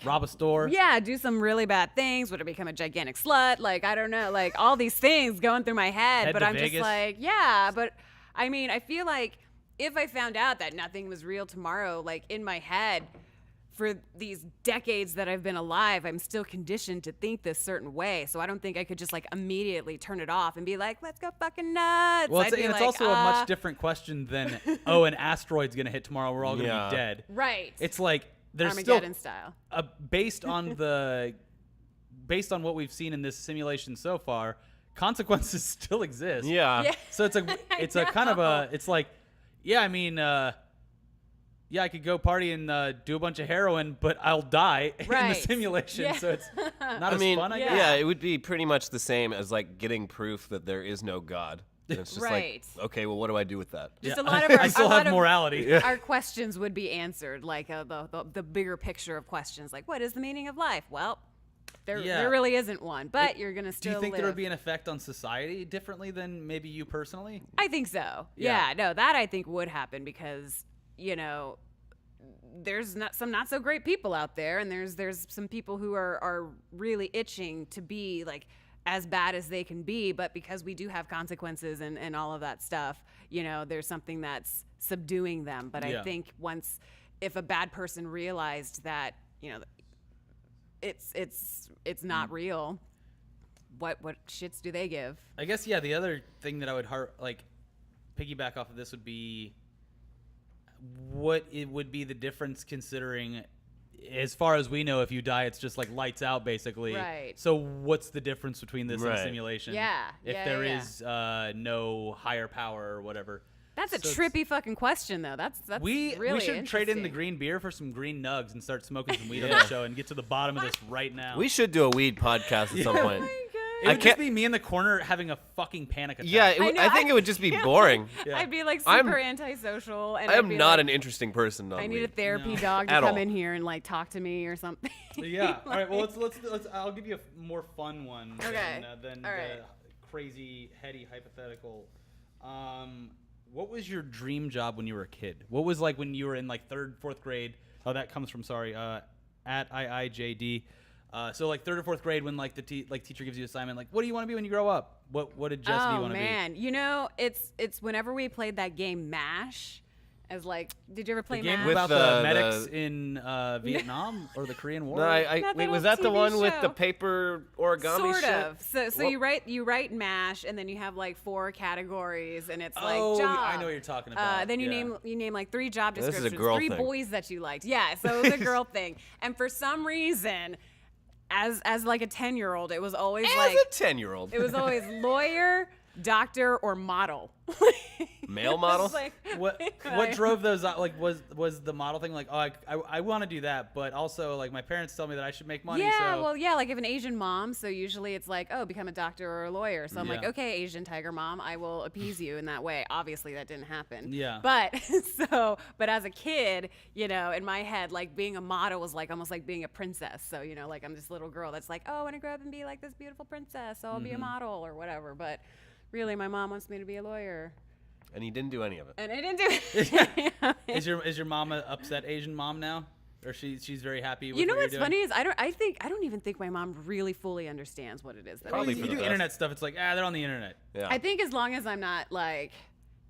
Speaker 2: Rob a store.
Speaker 3: yeah, do some really bad things? Would I become a gigantic slut? Like, I don't know, like all these things going through my head.
Speaker 2: Head
Speaker 3: But
Speaker 2: to
Speaker 3: I'm
Speaker 2: Vegas.
Speaker 3: just like, yeah, but I mean, I feel like if I found out that nothing was real tomorrow, like in my head, for these decades that I've been alive, I'm still conditioned to think this certain way. So I don't think I could just like immediately turn it off and be like, let's go fucking nuts.
Speaker 2: Well,
Speaker 3: I'd be
Speaker 2: it's
Speaker 3: like,
Speaker 2: also a much different question than, oh, an asteroid's going to hit tomorrow, we're all going to
Speaker 1: Yeah.
Speaker 2: be dead.
Speaker 3: Right.
Speaker 2: It's like, there's
Speaker 3: Armageddon
Speaker 2: still,
Speaker 3: style.
Speaker 2: based on what we've seen in this simulation so far, consequences still exist.
Speaker 1: Yeah.
Speaker 3: Yeah.
Speaker 2: So it's a kind of a, it's like, yeah, I mean, yeah, I could go party and do a bunch of heroin, but I'll die in the
Speaker 3: Right.
Speaker 2: simulation.
Speaker 3: Yeah.
Speaker 2: So it's not
Speaker 1: I
Speaker 2: as
Speaker 1: mean,
Speaker 2: fun, I guess.
Speaker 1: yeah, it would be pretty much the same as like getting proof that there is no God. And it's just
Speaker 3: Right.
Speaker 1: like, okay, well, what do I do with that?
Speaker 3: Just
Speaker 2: Yeah,
Speaker 3: a lot of our,
Speaker 2: I still
Speaker 3: a lot
Speaker 2: have
Speaker 3: of
Speaker 2: morality.
Speaker 3: Our questions would be answered, like the bigger picture of questions, like what is the meaning of life? Well, there
Speaker 2: Yeah.
Speaker 3: there really isn't one, but you're gonna
Speaker 2: Do
Speaker 3: still
Speaker 2: you think
Speaker 3: live.
Speaker 2: there would be an effect on society differently than maybe you personally?
Speaker 3: I think so.
Speaker 2: Yeah.
Speaker 3: Yeah, no, that I think would happen because there's some not so great people out there, and there's some people who are really itching to be like as bad as they can be, but because we do have consequences and all of that stuff, there's something that's subduing them. But
Speaker 2: Yeah.
Speaker 3: I think if a bad person realized that, it's not real, what shits do they give?
Speaker 2: I guess, yeah, the other thing that I would piggyback off of this would be what it would be the difference considering, as far as we know, if you die, it's just like lights out, basically.
Speaker 3: Right.
Speaker 2: So what's the difference between this and a
Speaker 1: Right.
Speaker 2: simulation?
Speaker 3: Yeah,
Speaker 2: If
Speaker 3: yeah,
Speaker 2: there
Speaker 3: yeah,
Speaker 2: is no higher power or whatever.
Speaker 3: That's a
Speaker 2: So it's-
Speaker 3: trippy fucking question, though. That's
Speaker 2: We
Speaker 3: really
Speaker 2: should trade in the
Speaker 3: interesting.
Speaker 2: green beer for some green nugs and start smoking some weed on the show and get to the bottom of this right now.
Speaker 1: We should do a weed podcast at some point.
Speaker 2: It
Speaker 1: I
Speaker 2: would just
Speaker 1: can't-
Speaker 2: be me in the corner having a fucking panic attack.
Speaker 1: Yeah,
Speaker 3: I know,
Speaker 1: I think it would just be boring.
Speaker 3: I'd be like
Speaker 1: I'm-
Speaker 3: super antisocial, and
Speaker 1: I
Speaker 3: I'd
Speaker 1: am
Speaker 3: be
Speaker 1: not
Speaker 3: like,
Speaker 1: an interesting person on
Speaker 3: I need a
Speaker 1: weed.
Speaker 3: therapy
Speaker 2: No.
Speaker 3: dog to
Speaker 1: At
Speaker 3: come
Speaker 1: all.
Speaker 3: in here and like talk to me or something.
Speaker 2: Yeah. All right. Well, let's. I'll give you a more fun one.
Speaker 3: Okay.
Speaker 2: Than
Speaker 3: All
Speaker 2: the
Speaker 3: right.
Speaker 2: crazy heady hypothetical. What was your dream job when you were a kid? What was like when you were in like 3rd, 4th grade? Oh, that comes from at IIJD. So like 3rd or 4th grade when like the teacher gives you an assignment like, what do you want to be when you grow up? What did Jess V
Speaker 3: Oh
Speaker 2: want to be?
Speaker 3: man, it's whenever we played that game MASH, As like, did you ever play
Speaker 2: The game
Speaker 3: MASH?
Speaker 1: With
Speaker 2: about
Speaker 1: the-
Speaker 2: the medics in Vietnam or the Korean War?
Speaker 1: No,
Speaker 3: Not that
Speaker 1: was
Speaker 3: old
Speaker 1: that the
Speaker 3: TV
Speaker 1: one with the
Speaker 3: show.
Speaker 1: paper origami
Speaker 3: Sort
Speaker 1: shit?
Speaker 3: of. So
Speaker 1: Well-
Speaker 3: you write MASH, and then you have like 4 categories, and it's like
Speaker 2: Oh,
Speaker 3: job.
Speaker 2: I know what you're talking about.
Speaker 3: Then you
Speaker 2: Yeah.
Speaker 3: name like 3 job
Speaker 1: This is a
Speaker 3: descriptions,
Speaker 1: girl
Speaker 3: 3
Speaker 1: thing.
Speaker 3: boys that you liked. Yeah, so it was a girl thing. And for some reason, as like a 10-year-old, it was always
Speaker 1: As
Speaker 3: like
Speaker 1: a 10-year-old.
Speaker 3: it was always lawyer, doctor, or model.
Speaker 1: Male model?
Speaker 3: It's like-
Speaker 2: What drove those out? Like, was the model thing like, oh, I want to do that, but also like my parents tell me that I should make money.
Speaker 3: Yeah,
Speaker 2: so.
Speaker 3: well, yeah, like if an Asian mom, so usually it's like, oh, become a doctor or a lawyer. So I'm like,
Speaker 2: Yeah.
Speaker 3: okay, Asian tiger mom, I will appease you in that way. Obviously, that didn't happen.
Speaker 2: Yeah.
Speaker 3: But but as a kid, you know, in my head, like being a model was like almost like being a princess. So you know, like I'm this little girl that's like, oh, I want to grow up and be like this beautiful princess. So I'll be a model or whatever. But really, my mom wants me to be a lawyer,
Speaker 1: And he didn't do any of it.
Speaker 3: and I didn't do it.
Speaker 2: Is your mom a upset Asian mom now, or she's very happy with
Speaker 3: You know
Speaker 2: what
Speaker 3: what's
Speaker 2: you're doing?
Speaker 3: funny is I don't even think my mom really fully understands what it is that
Speaker 1: Probably
Speaker 3: I
Speaker 1: for
Speaker 2: You
Speaker 1: the
Speaker 2: do
Speaker 1: best.
Speaker 2: internet stuff. It's like they're on the internet.
Speaker 1: Yeah.
Speaker 3: I think as long as I'm not like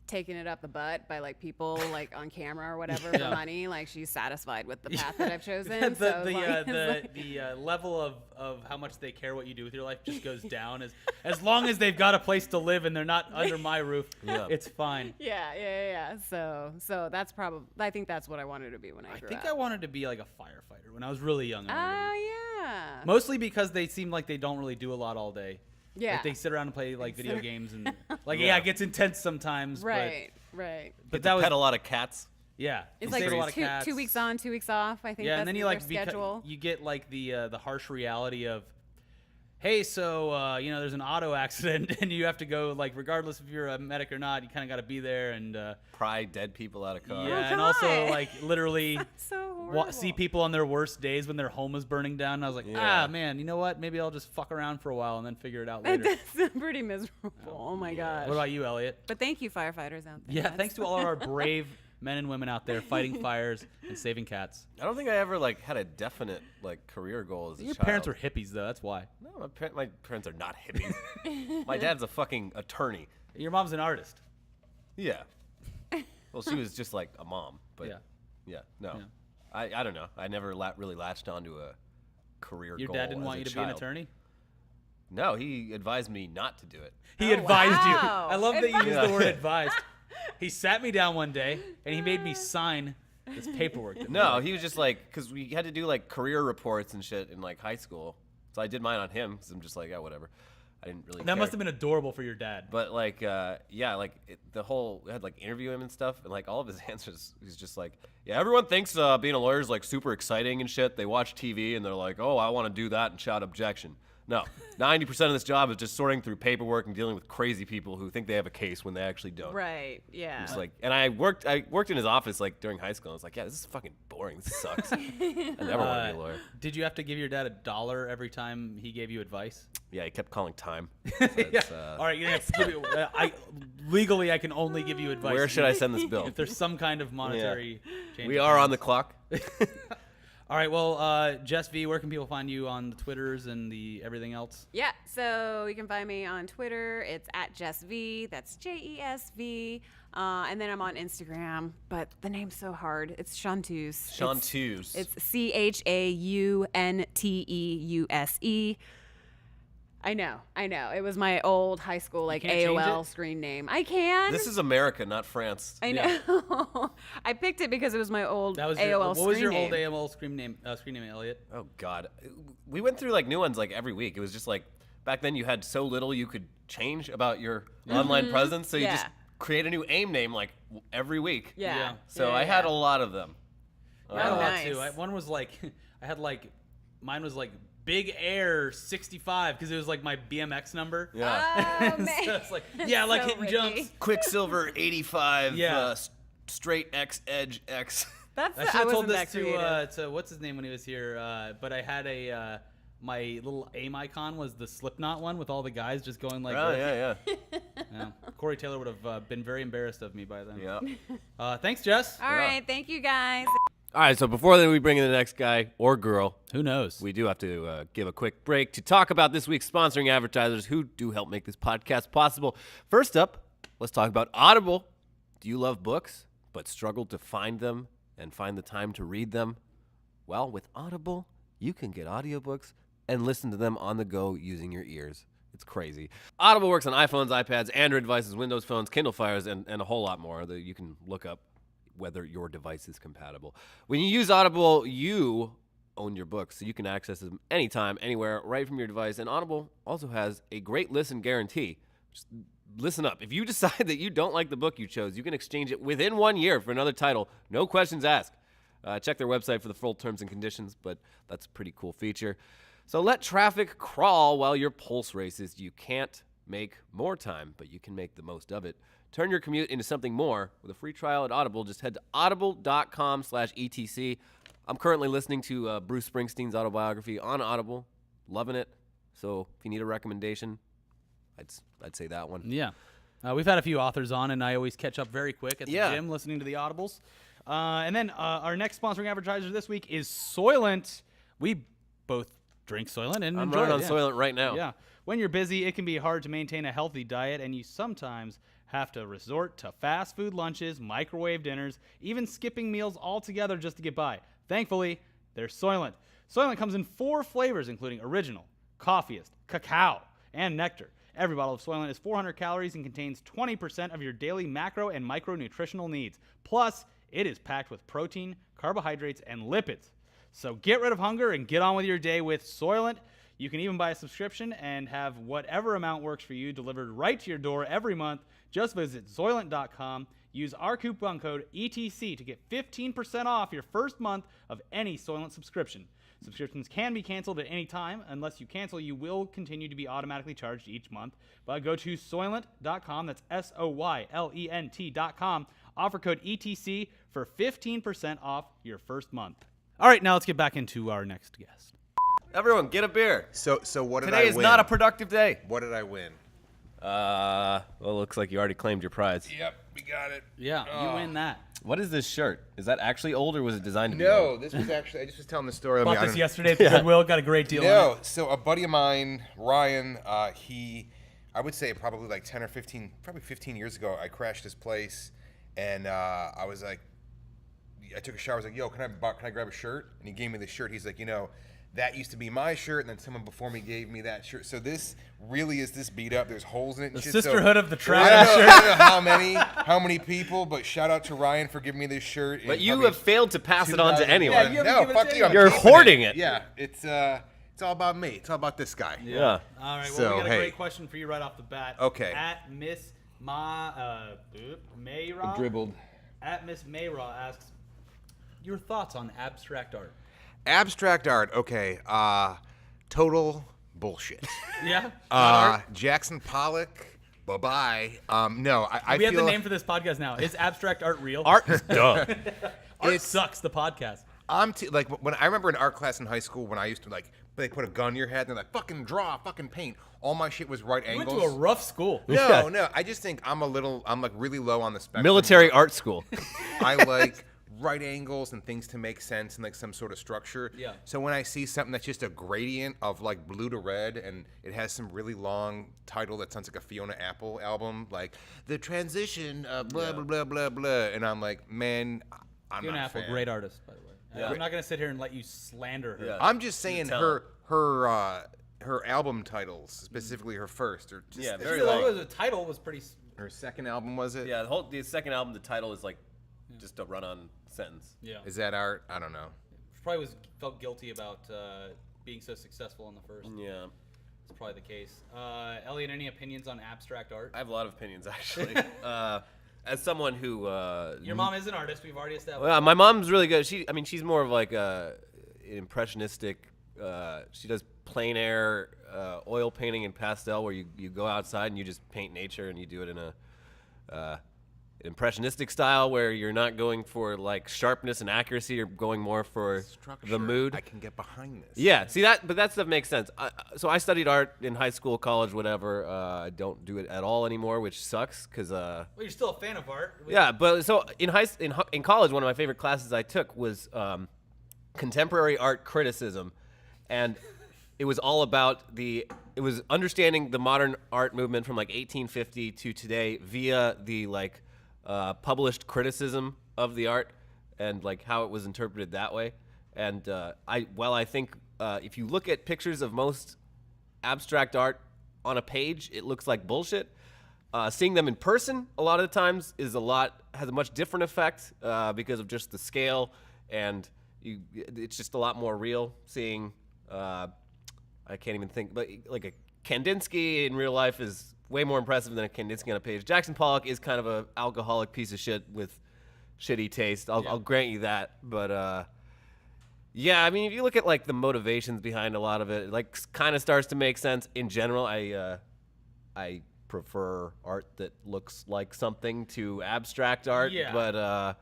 Speaker 3: taking it up the butt by like people like on camera or whatever for
Speaker 2: Yeah.
Speaker 3: money, like she's satisfied with the path that I've chosen.
Speaker 2: the
Speaker 3: so as long as, like-
Speaker 2: the level of how much they care what you do with your life just goes down as long as they've got a place to live and they're not under my roof.
Speaker 1: Yeah.
Speaker 2: It's fine.
Speaker 3: yeah. So that's probably I think that's what I wanted to be when I
Speaker 2: I
Speaker 3: grew
Speaker 2: think
Speaker 3: up.
Speaker 2: I wanted to be like a firefighter when I was really young.
Speaker 3: Yeah.
Speaker 2: Mostly because they seem like they don't really do a lot lot day.
Speaker 3: Yeah.
Speaker 2: Like they sit around and play like video games and like
Speaker 1: Yeah.
Speaker 2: it gets intense sometimes.
Speaker 3: Right.
Speaker 2: But that was
Speaker 1: Pet a lot of cats.
Speaker 2: yeah.
Speaker 3: It's
Speaker 2: they
Speaker 3: like
Speaker 2: save a lot of
Speaker 3: 2
Speaker 2: cats.
Speaker 3: 2 weeks on, 2 weeks off. I think
Speaker 2: Yeah,
Speaker 3: that's
Speaker 2: and then you
Speaker 3: their
Speaker 2: like
Speaker 3: schedule.
Speaker 2: you get like the harsh reality of, hey, so you know, there's an auto accident and you have to go like regardless if you're a medic or not, you kind of got to be there and
Speaker 1: Pry dead people out of cars.
Speaker 2: yeah, and also
Speaker 3: God.
Speaker 2: like literally
Speaker 3: so horrible.
Speaker 2: see people on their worst days when their home is burning down. And I was like,
Speaker 1: Yeah.
Speaker 2: man, you know what? Maybe I'll just fuck around for a while and then figure it out later.
Speaker 3: That's pretty miserable. Oh my gosh.
Speaker 2: What about you, Elliot?
Speaker 3: But thank you, firefighters out there.
Speaker 2: Yeah,
Speaker 3: That's-
Speaker 2: thanks to all of our brave men and women out there fighting fires and saving cats.
Speaker 1: I don't think I ever like had a definite like career goal as a
Speaker 2: Your
Speaker 1: child.
Speaker 2: parents were hippies, though. That's why.
Speaker 1: No, my parents are not hippies. My dad's a fucking attorney.
Speaker 2: Your mom's an artist.
Speaker 1: Yeah. Well, she was just like a mom, but
Speaker 2: Yeah.
Speaker 1: no.
Speaker 2: Yeah.
Speaker 1: I don't know. I never really latched onto a career
Speaker 2: Your
Speaker 1: goal.
Speaker 2: dad didn't
Speaker 1: as
Speaker 2: want
Speaker 1: a
Speaker 2: you to be an
Speaker 1: child.
Speaker 2: attorney?
Speaker 1: No, he advised me not to do it.
Speaker 2: He advised you.
Speaker 3: wow.
Speaker 2: I love that you used
Speaker 1: Yeah.
Speaker 2: the word advised. He sat me down one day and he made me sign this paperwork. that we
Speaker 1: No,
Speaker 2: did.
Speaker 1: he was just like, because we had to do like career reports and shit in like high school. So I did mine on him because I'm just like, yeah, whatever. I didn't really
Speaker 2: That
Speaker 1: care.
Speaker 2: must have been adorable for your dad.
Speaker 1: But like, yeah, like the whole we had like interview him and stuff, and like all of his answers, he's just like, yeah, everyone thinks being a lawyer is like super exciting and shit. They watch TV and they're like, oh, I want to do that and shout objection. No, 90% of this job is just sorting through paperwork and dealing with crazy people who think they have a case when they actually don't.
Speaker 3: Right. Yeah.
Speaker 1: It's like, and I worked in his office like during high school. And I was like, yeah, this is fucking boring. This sucks. I never want to be a lawyer.
Speaker 2: Did you have to give your dad $1 every time he gave you advice?
Speaker 1: Yeah, he kept calling time. So it's,
Speaker 2: All right, you're gonna have to give me, legally, I can only give you advice.
Speaker 1: where should I send this bill?
Speaker 2: If there's some kind of monetary change.
Speaker 1: We
Speaker 2: of
Speaker 1: are on the
Speaker 2: plans.
Speaker 1: clock.
Speaker 2: All right, well, Jess V, where can people find you on the Twitters and the everything else?
Speaker 3: Yeah, so you can find me on Twitter. It's at Jess V. That's JESV. And then I'm on Instagram, but the name's so hard. It's Chanteuse.
Speaker 1: Chanteuse.
Speaker 3: It's CHAUNTEUSE. I know. It was my old high school like
Speaker 2: can't change
Speaker 3: AOL
Speaker 2: it?
Speaker 3: screen name. I can.
Speaker 1: This is America, not France.
Speaker 3: I know. I picked it because it was my old
Speaker 2: That was
Speaker 3: AOL
Speaker 2: your, what was your
Speaker 3: screen
Speaker 2: old
Speaker 3: name.
Speaker 2: AOL screen name, Elliot?
Speaker 1: Oh God, we went through like new ones like every week. It was just like back then you had so little you could change about your online presence, so you just
Speaker 3: Yeah.
Speaker 1: create a new AIM name like every week.
Speaker 3: Yeah.
Speaker 2: Yeah.
Speaker 1: So I had a lot of them.
Speaker 2: I had a
Speaker 3: Oh,
Speaker 2: lot
Speaker 3: nice.
Speaker 2: too. One was like, mine was like Big Air 65 because it was like my BMX number.
Speaker 1: Yeah.
Speaker 3: Oh, man.
Speaker 2: So it's like, yeah, I like
Speaker 3: So
Speaker 2: hitting
Speaker 3: Ricky.
Speaker 2: jumps.
Speaker 1: Quicksilver 85.
Speaker 2: Yeah.
Speaker 1: Straight X Edge X.
Speaker 3: That's
Speaker 2: I
Speaker 3: the,
Speaker 2: should have told
Speaker 3: wasn't
Speaker 2: this
Speaker 3: that creative.
Speaker 2: to what's his name when he was here, but I had a my little AIM icon was the Slipknot one with all the guys just going like.
Speaker 1: Oh
Speaker 2: this.
Speaker 1: yeah,
Speaker 2: Yeah. Corey Taylor would have been very embarrassed of me by then.
Speaker 1: yeah.
Speaker 2: Thanks, Jess.
Speaker 3: All right, thank you guys.
Speaker 1: All right. So before then we bring in the next guy or girl,
Speaker 2: Who knows?
Speaker 1: we do have to give a quick break to talk about this week's sponsoring advertisers who do help make this podcast possible. First up, let's talk about Audible. Do you love books? but struggled to find them and find the time to read them? Well, with Audible, you can get audiobooks and listen to them on the go using your ears. It's crazy. Audible works on iPhones, iPads, Android devices, Windows phones, Kindle Fires, and a whole lot more that you can look up whether your device is compatible. When you use Audible, you own your books, so you can access them anytime, anywhere, right from your device. And Audible also has a great listen guarantee. Just listen up. If you decide that you don't like the book you chose, you can exchange it within 1 year for another title. No questions asked. Check their website for the full terms and conditions, but that's a pretty cool feature. So let traffic crawl while your pulse races. You can't make more time, but you can make the most of it. Turn your commute into something more with a free trial at Audible. Just head to audible.com/ETC. I'm currently listening to Bruce Springsteen's autobiography on Audible. Loving it. So if you need a recommendation, I'd say that one.
Speaker 2: Yeah. We've had a few authors on, and I always catch up very quick at the gym listening to the Audibles. And then our next sponsoring advertiser this week is Soylent. We both drink Soylent and
Speaker 1: I'm
Speaker 2: enjoy
Speaker 1: running
Speaker 2: it.
Speaker 1: on Soylent right now.
Speaker 2: Yeah. When you're busy, it can be hard to maintain a healthy diet, and you sometimes have to resort to fast food lunches, microwave dinners, even skipping meals altogether just to get by. Thankfully, there's Soylent. Soylent comes in 4 flavors, including original, coffeeist, cacao, and nectar. Every bottle of Soylent is 400 calories and contains 20% of your daily macro and micronutritional needs. Plus, it is packed with protein, carbohydrates, and lipids. So get rid of hunger and get on with your day with Soylent. You can even buy a subscription and have whatever amount works for you delivered right to your door every month. Just visit Soylent.com. Use our coupon code ETC to get 15% off your first month of any Soylent subscription. Subscriptions can be canceled at any time. Unless you cancel, you will continue to be automatically charged each month. But go to Soylent.com. That's Soylent.com. Offer code ETC for 15% off your first month. All right, now let's get back into our next guest.
Speaker 1: Everyone, get a beer.
Speaker 6: So what did I
Speaker 1: Today
Speaker 6: win?
Speaker 1: is not a productive day.
Speaker 6: What did I win?
Speaker 1: Well, it looks like you already claimed your prize.
Speaker 6: Yep, we got it.
Speaker 2: Yeah, you win that.
Speaker 1: What is this shirt? Is that actually old or was it designed to be old?
Speaker 6: No, this was actually, I just was telling the story.
Speaker 2: Bought this yesterday at the Goodwill. Got a great deal on
Speaker 6: No,
Speaker 2: it.
Speaker 6: so a buddy of mine, Ryan, I would say probably like 10 or 15, probably 15 years ago, I crashed his place, and I was like, I took a shower. I was like, yo, can I grab a shirt? And he gave me the shirt. He's like, that used to be my shirt, and then someone before me gave me that shirt. So this really is this beat up. There's holes in it and
Speaker 2: The
Speaker 6: shit.
Speaker 2: sisterhood of the
Speaker 6: I
Speaker 2: trash.
Speaker 6: don't know how many people, but shout out to Ryan for giving me this shirt.
Speaker 1: But you have failed to pass it on to
Speaker 6: 2001.
Speaker 1: anyone.
Speaker 2: Yeah, you haven't
Speaker 6: No,
Speaker 2: given it
Speaker 6: fuck
Speaker 2: to
Speaker 6: you. I'm
Speaker 2: anyone.
Speaker 1: You're
Speaker 6: keeping
Speaker 1: hoarding it.
Speaker 6: Yeah, it's all about me. It's all about this guy.
Speaker 1: Yeah.
Speaker 2: All right, well,
Speaker 6: So,
Speaker 2: we got a
Speaker 6: hey.
Speaker 2: great question for you right off the bat.
Speaker 6: Okay.
Speaker 2: At Miss Mayra.
Speaker 6: Dribbled.
Speaker 2: At Miss Mayra asks, your thoughts on abstract art?
Speaker 6: Abstract art. Okay. Total bullshit.
Speaker 2: Yeah? Art?
Speaker 6: Jackson Pollock. Bye-bye. No, I
Speaker 2: We have
Speaker 6: feel
Speaker 2: the name for this podcast now. Is abstract art real?
Speaker 1: Art is dumb.
Speaker 2: Art sucks, the podcast.
Speaker 6: like when I remember in art class in high school when I used to they put a gun to your head and they're like fucking draw, fucking paint. All my shit was right
Speaker 2: You went
Speaker 6: angles.
Speaker 2: to a rough school.
Speaker 6: No. I just think I'm like really low on the spectrum.
Speaker 1: Military art school.
Speaker 6: I like right angles and things to make sense and like some sort of structure.
Speaker 2: Yeah.
Speaker 6: So when I see something that's just a gradient of like blue to red and it has some really long title that sounds like a Fiona Apple album, like the transition of blah blah blah blah blah, and I'm like, man, I'm
Speaker 2: Fiona
Speaker 6: not a
Speaker 2: Apple,
Speaker 6: fan.
Speaker 2: great artist, by the way.
Speaker 1: Yeah.
Speaker 2: I'm not going to sit here and let you slander her.
Speaker 1: Yeah.
Speaker 6: I'm just saying
Speaker 1: tell
Speaker 6: her album titles, specifically her first, or just
Speaker 1: Yeah,
Speaker 6: it's
Speaker 1: very
Speaker 6: really-
Speaker 1: long.
Speaker 2: The title was pretty...
Speaker 6: her second album was it?
Speaker 1: Yeah, the second album, the title is like just a run-on sentence.
Speaker 2: Yeah.
Speaker 6: Is that art? I don't know.
Speaker 2: Probably felt guilty about being so successful in the first.
Speaker 1: Yeah.
Speaker 2: That's probably the case. Elliot, any opinions on abstract art?
Speaker 1: I have a lot of opinions, actually. As someone who...
Speaker 2: Your mom is an artist. We've already established.
Speaker 1: Well, my mom's really good. She's more of like a impressionistic. She does plein air oil painting and pastel, where you go outside and you just paint nature, and you do it in a impressionistic style, where you're not going for like sharpness and accuracy. You're going more for
Speaker 6: Structure.
Speaker 1: the mood.
Speaker 6: I can get behind this.
Speaker 1: Yeah, see but that stuff makes sense. So I studied art in high school, college, whatever. I don't do it at all anymore, which sucks because.
Speaker 2: Well, you're still a fan of art.
Speaker 1: Yeah, but so in college, one of my favorite classes I took was contemporary art criticism, and it was all about it was understanding the modern art movement from like 1850 to today via the like published criticism of the art and like how it was interpreted that way. And I think if you look at pictures of most abstract art on a page, it looks like bullshit. Seeing them in person a lot of the times has a much different effect because of just the scale, and it's just a lot more real. Seeing I can't even think, but like a Kandinsky in real life is way more impressive than a Kandinsky on a page. Jackson Pollock is kind of a alcoholic piece of shit with shitty taste. I'll grant you that, but yeah, I mean, if you look at like the motivations behind a lot of it, like kind of starts to make sense. In general, I prefer art that looks like something to abstract art,
Speaker 2: Yeah.
Speaker 1: but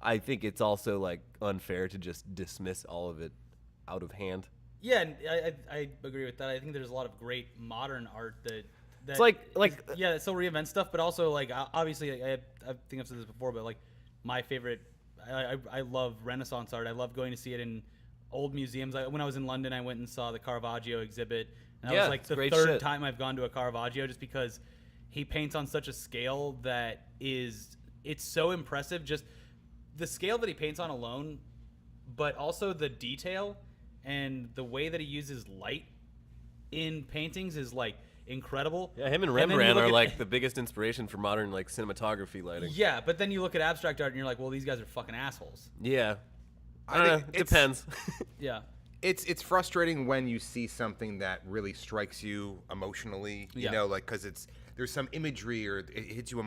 Speaker 1: I think it's also like unfair to just dismiss all of it out of hand.
Speaker 2: Yeah, and I agree with that. I think there's a lot of great modern art that
Speaker 1: It's like
Speaker 2: yeah, that still reinvents stuff, but also like obviously I think I've said this before, but like my favorite, I love Renaissance art. I love going to see it in old museums. When I was in London, I went and saw the Caravaggio exhibit. And that
Speaker 1: Yeah,
Speaker 2: was like
Speaker 1: it's
Speaker 2: the
Speaker 1: great
Speaker 2: third
Speaker 1: shit.
Speaker 2: time I've gone to a Caravaggio, just because he paints on such a scale that it's so impressive. Just the scale that he paints on alone, but also the detail and the way that he uses light in paintings is like incredible.
Speaker 1: Yeah, him and
Speaker 2: then you
Speaker 1: Rembrandt
Speaker 2: look
Speaker 1: are
Speaker 2: at-
Speaker 1: like the biggest inspiration for modern like cinematography lighting.
Speaker 2: Yeah, but then you look at abstract art and you're like, well, these guys are fucking assholes.
Speaker 1: Yeah, I
Speaker 6: I
Speaker 1: don't know.
Speaker 6: think
Speaker 1: It
Speaker 6: it's-
Speaker 1: depends.
Speaker 2: Yeah.
Speaker 6: It's frustrating when you see something that really strikes you emotionally, you
Speaker 2: Yeah.
Speaker 6: know, like because there's some imagery or it hits you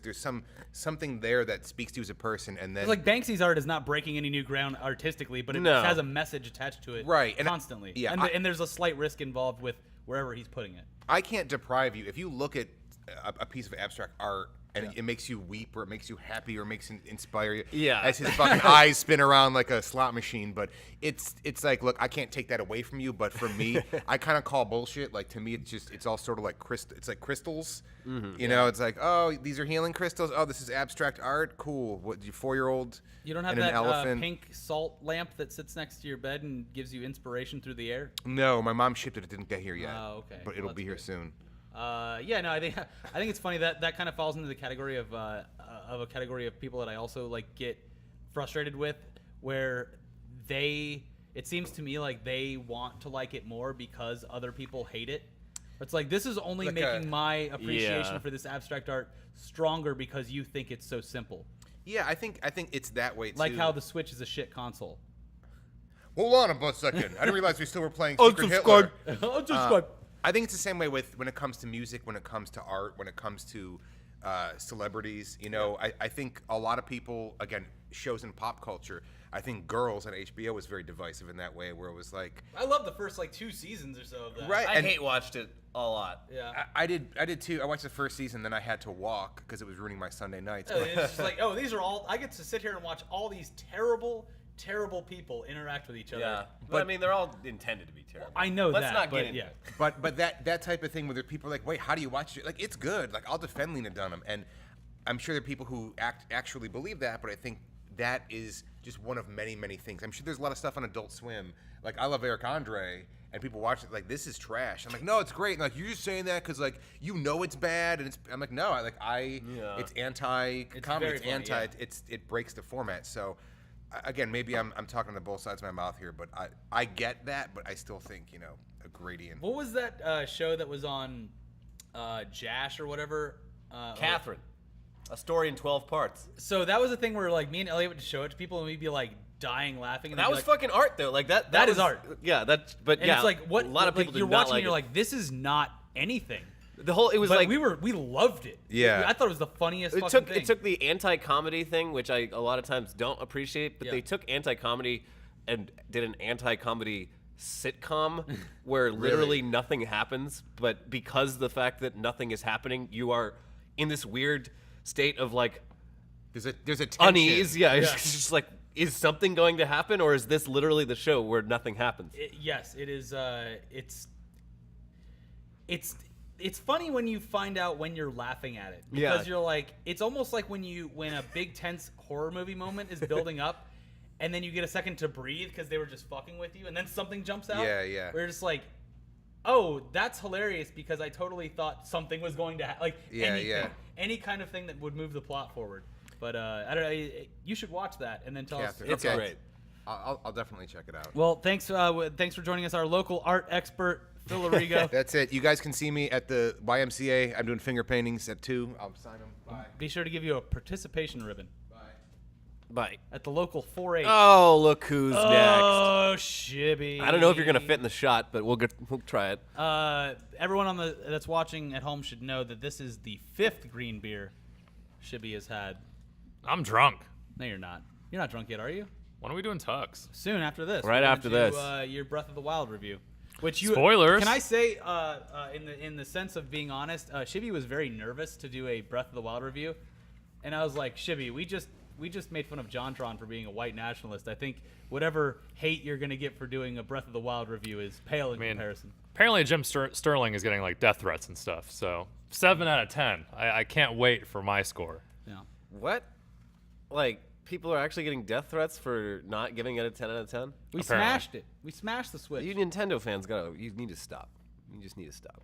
Speaker 6: there's something there that speaks to you as a person, and then
Speaker 2: It's like Banksy's art is not breaking any new ground artistically, but it
Speaker 1: No.
Speaker 2: has a message attached to it
Speaker 6: Right, and
Speaker 2: constantly.
Speaker 6: yeah,
Speaker 2: and there's a slight risk involved with wherever he's putting it.
Speaker 6: I can't deprive you if you look at a piece of abstract art and it makes you weep or it makes you happy or makes it inspire you.
Speaker 1: Yeah.
Speaker 6: As his fucking eyes spin around like a slot machine. But it's like, look, I can't take that away from you. But for me, I kind of call bullshit. Like to me, it's all sort of like it's like crystals. You know, it's like, oh, these are healing crystals. Oh, this is abstract art. Cool. What, you 4-year-old?
Speaker 2: You don't have
Speaker 6: and
Speaker 2: that
Speaker 6: an elephant?
Speaker 2: pink salt lamp that sits next to your bed and gives you inspiration through the air?
Speaker 6: No, my mom shipped it. It didn't get here yet.
Speaker 2: Oh, okay.
Speaker 6: But
Speaker 2: Well,
Speaker 6: it'll
Speaker 2: that's
Speaker 6: be here
Speaker 2: good.
Speaker 6: soon.
Speaker 2: Yeah, no, I think it's funny that kind of falls into the category of a category of people that I also like get frustrated with, where it seems to me like they want to like it more because other people hate it. It's like, this is only
Speaker 6: Like
Speaker 2: making my appreciation
Speaker 1: Yeah.
Speaker 2: for this abstract art stronger because you think it's so simple.
Speaker 6: Yeah, I think it's that way too.
Speaker 2: Like how the Switch is a shit console.
Speaker 6: Hold on a second. I didn't realize we still were playing Secret Hitler. I think it's the same way when it comes to music, when it comes to art, when it comes to celebrities. You know, I think a lot of people, again, shows in pop culture. I think Girls on HBO was very divisive in that way, where it was like,
Speaker 2: I love the first like 2 seasons or so of that.
Speaker 6: right?
Speaker 1: I
Speaker 6: and
Speaker 1: hate watched it a lot.
Speaker 2: Yeah.
Speaker 6: I did too. I watched the first season, then I had to walk because it was ruining my Sunday nights.
Speaker 2: It's just like, oh, these are all. I get to sit here and watch all these terrible people interact with each other.
Speaker 1: Yeah, but I mean, they're all intended to be terrible.
Speaker 2: I know
Speaker 1: Let's
Speaker 2: that.
Speaker 1: not
Speaker 2: but
Speaker 1: get into
Speaker 2: yeah.
Speaker 1: it.
Speaker 6: But that type of thing where there people are like, wait, how do you watch it? Like, it's good. Like, I'll defend Lena Dunham, and I'm sure there are people who actually believe that. But I think that is just one of many things. I'm sure there's a lot of stuff on Adult Swim. Like, I love Eric Andre, and people watch it like, this is trash. I'm like, no, it's great. And like, you're just saying that because like you know it's bad, and I'm like, no, it's anti-comedy.
Speaker 2: very funny, yeah.
Speaker 6: It breaks the format. So. Again, maybe I'm talking to both sides of my mouth here, but I get that, but I still think, a gradient.
Speaker 2: What was that show that was on Jash or whatever?
Speaker 1: Catherine, a story in 12 parts.
Speaker 2: So that was a thing where like me and Elliot would show it to people and we'd be like dying laughing. And
Speaker 1: That
Speaker 2: they'd be
Speaker 1: was
Speaker 2: like,
Speaker 1: fucking art, though. Like that.
Speaker 2: That is
Speaker 1: was,
Speaker 2: art.
Speaker 1: Yeah, but
Speaker 2: and
Speaker 1: yeah,
Speaker 2: it's like what
Speaker 1: a lot of people
Speaker 2: like, you're
Speaker 1: did not
Speaker 2: watching
Speaker 1: like
Speaker 2: and you're
Speaker 1: it.
Speaker 2: like, this is not anything.
Speaker 1: The whole it was
Speaker 2: But
Speaker 1: like
Speaker 2: we loved it.
Speaker 6: Yeah.
Speaker 2: I thought it was the funniest
Speaker 1: it
Speaker 2: fucking
Speaker 1: took
Speaker 2: thing.
Speaker 1: it took the anti-comedy thing, which I a lot of times don't appreciate, but
Speaker 2: Yeah.
Speaker 1: they took anti-comedy and did an anti-comedy sitcom where literally nothing happens, but because the fact that nothing is happening, you are in this weird state of like
Speaker 6: There's a tension.
Speaker 1: unease. Yeah, it's just like, is something going to happen, or is this literally the show where nothing happens?
Speaker 2: Yes, it is. It's funny when you find out when you're laughing at it because
Speaker 1: Yeah.
Speaker 2: you're like, it's almost like when a big tense horror movie moment is building up, and then you get a second to breathe because they were just fucking with you, and then something jumps out.
Speaker 6: Yeah, yeah.
Speaker 2: Where you're just like, Oh, that's hilarious because I totally thought something was going to happen. Like any kind of thing that would move the plot forward. But I don't know. You should watch that and then tell us.
Speaker 1: It's great.
Speaker 6: I'll definitely check it out.
Speaker 2: Well, thanks for joining us, our local art expert, Phil Arrigo.
Speaker 6: That's it. You guys can see me at the YMCA. I'm doing finger paintings at 2. I'll sign them. Bye.
Speaker 2: Be sure to give you a participation ribbon.
Speaker 1: Bye.
Speaker 2: At the local 4-H.
Speaker 1: Oh, look who's next.
Speaker 2: Oh, shibby.
Speaker 1: I don't know if you're gonna fit in the shot, but we'll try it.
Speaker 2: Everyone that's watching at home should know that this is the 5th green beer Shibby has had.
Speaker 7: I'm drunk.
Speaker 2: No, you're not. You're not drunk yet, are you?
Speaker 7: When are we doing tugs?
Speaker 2: Soon after this.
Speaker 1: Right
Speaker 2: we're
Speaker 1: after
Speaker 2: gonna
Speaker 1: this.
Speaker 2: do, your Breath of the Wild review. Which you
Speaker 7: Spoilers.
Speaker 2: Can I say, in the sense of being honest, Shibby was very nervous to do a Breath of the Wild review, and I was like, Shibby, we just made fun of JonTron for being a white nationalist. I think whatever hate you're gonna get for doing a Breath of the Wild review is pale in comparison.
Speaker 7: Apparently Jim Sterling is getting like death threats and stuff. So 7 out of 10. I can't wait for my score.
Speaker 2: Yeah.
Speaker 1: What? Like, people are actually getting death threats for not giving it a 10 out of 10?
Speaker 2: We
Speaker 7: Apparently.
Speaker 2: smashed it. We smashed the Switch.
Speaker 1: You Nintendo fans you need to stop. You just need to stop.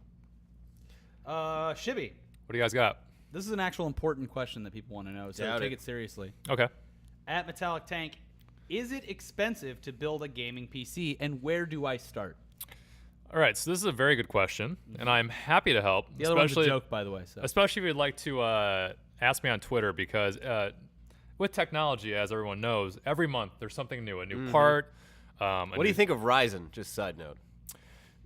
Speaker 2: Shibby,
Speaker 7: What do you guys got?
Speaker 2: this is an actual important question that people want to know, so
Speaker 1: Doubt
Speaker 2: take
Speaker 1: it.
Speaker 2: it seriously.
Speaker 7: Okay.
Speaker 2: At Metallic Tank, is it expensive to build a gaming PC, and where do I start?
Speaker 7: All right. So this is a very good question, and I'm happy to help.
Speaker 2: The other one's a joke, by the way. So.
Speaker 7: Especially if you'd like to ask me on Twitter, because with technology, as everyone knows, every month there's something new, a new part.
Speaker 1: What do you think of Ryzen? Just side note.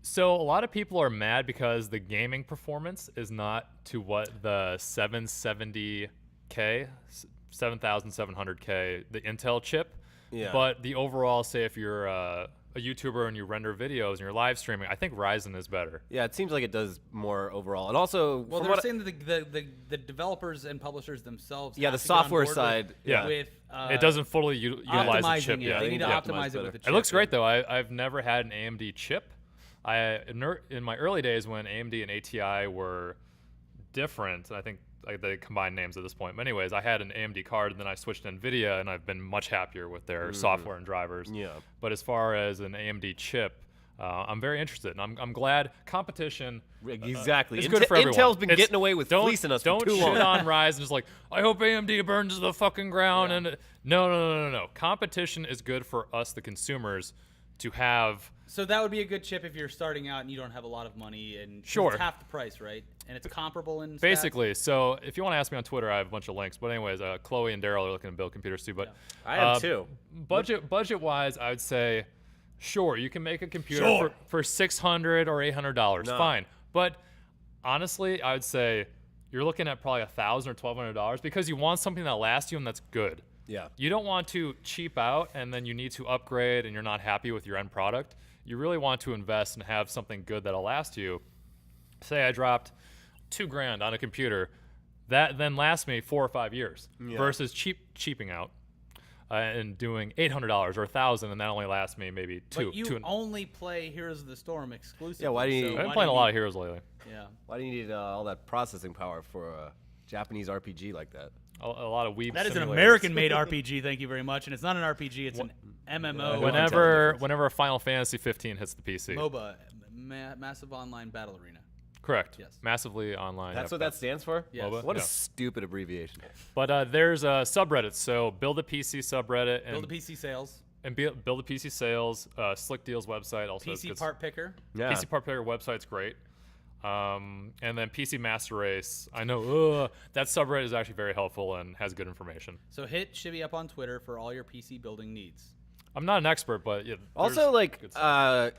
Speaker 7: So a lot of people are mad because the gaming performance is not to what the 770K, 7700K, the Intel chip.
Speaker 1: Yeah.
Speaker 7: But the overall, say if you're a YouTuber and you render videos and you're live streaming, I think Ryzen is better.
Speaker 1: Yeah, it seems like it does more overall. And also,
Speaker 2: Well, they're saying that the developers and publishers themselves.
Speaker 1: Yeah,
Speaker 2: have
Speaker 1: the
Speaker 2: to get on
Speaker 1: software
Speaker 2: board
Speaker 1: side,
Speaker 7: yeah.
Speaker 2: With
Speaker 7: it doesn't fully utilize the
Speaker 2: optimizing
Speaker 7: chip
Speaker 2: it.
Speaker 7: yet.
Speaker 2: They need to
Speaker 1: Yeah.
Speaker 2: optimize it with the chip.
Speaker 7: It looks great though. I've never had an AMD chip. In my early days when AMD and ATI were different, I think they combined names at this point. But anyways, I had an AMD card, and then I switched to NVIDIA, and I've been much happier with their software and drivers.
Speaker 1: Yeah.
Speaker 7: But as far as an AMD chip, I'm very interested, and I'm glad competition.
Speaker 1: Exactly.
Speaker 7: It's good for everyone.
Speaker 1: Intel's been
Speaker 7: It's-
Speaker 1: getting away with
Speaker 7: don't-
Speaker 1: fleecing us
Speaker 7: Don't
Speaker 1: for too
Speaker 7: shit
Speaker 1: long.
Speaker 7: on Ryzen. Just like, I hope AMD burns to the fucking ground. And no. Competition is good for us, the consumers, to have.
Speaker 2: So that would be a good chip if you're starting out and you don't have a lot of money, and 'cause
Speaker 7: Sure.
Speaker 2: it's half the price, right? And it's comparable in stats?
Speaker 7: Basically, so if you want to ask me on Twitter, I have a bunch of links. But anyways, Chloe and Daryl are looking to build computers too. But
Speaker 1: I am too.
Speaker 7: Budget-wise, I would say, sure, you can make a computer for $600 or $800.
Speaker 1: No.
Speaker 7: Fine. But honestly, I would say you're looking at probably $1,000 or $1,200 because you want something that lasts you and that's good.
Speaker 1: Yeah.
Speaker 7: You don't want to cheap out and then you need to upgrade and you're not happy with your end product. You really want to invest and have something good that'll last you. Say I dropped $2,000 on a computer, that then lasts me 4 or 5 years versus cheaping out and doing $800 or $1,000, and that only lasts me maybe two.
Speaker 2: But you only play Heroes of the Storm exclusively.
Speaker 1: Yeah, why do you-
Speaker 2: so
Speaker 7: I've been
Speaker 2: why
Speaker 7: playing
Speaker 2: do
Speaker 7: a
Speaker 2: you
Speaker 7: lot
Speaker 2: need-
Speaker 7: of Heroes lately.
Speaker 2: Yeah.
Speaker 1: Why do you need all that processing power for a Japanese RPG like that?
Speaker 7: A lot of weeb.
Speaker 2: That is an
Speaker 7: simulators.
Speaker 2: American-made RPG. Thank you very much. And it's not an RPG. It's an MMO.
Speaker 7: Whenever Final Fantasy 15 hits the PC.
Speaker 2: MOBA, Massive Online Battle Arena.
Speaker 7: Correct.
Speaker 2: Yes.
Speaker 7: Massively online.
Speaker 1: That's what that stands for?
Speaker 2: Yes.
Speaker 7: MOBA?
Speaker 1: What a
Speaker 7: Yeah.
Speaker 1: stupid abbreviation.
Speaker 7: But there's a subreddit. So build a PC subreddit and
Speaker 2: Build a PC sales.
Speaker 7: build a PC sales. Slick Deals website also. has
Speaker 2: PC
Speaker 7: good
Speaker 2: part picker.
Speaker 1: Yeah.
Speaker 7: PC Part Picker website's great. And then PC Master Race. I know that subreddit is actually very helpful and has good information.
Speaker 2: So hit Shibby up on Twitter for all your PC building needs.
Speaker 7: I'm not an expert, but yeah.
Speaker 1: Also,
Speaker 7: there's
Speaker 1: like,
Speaker 7: good stuff.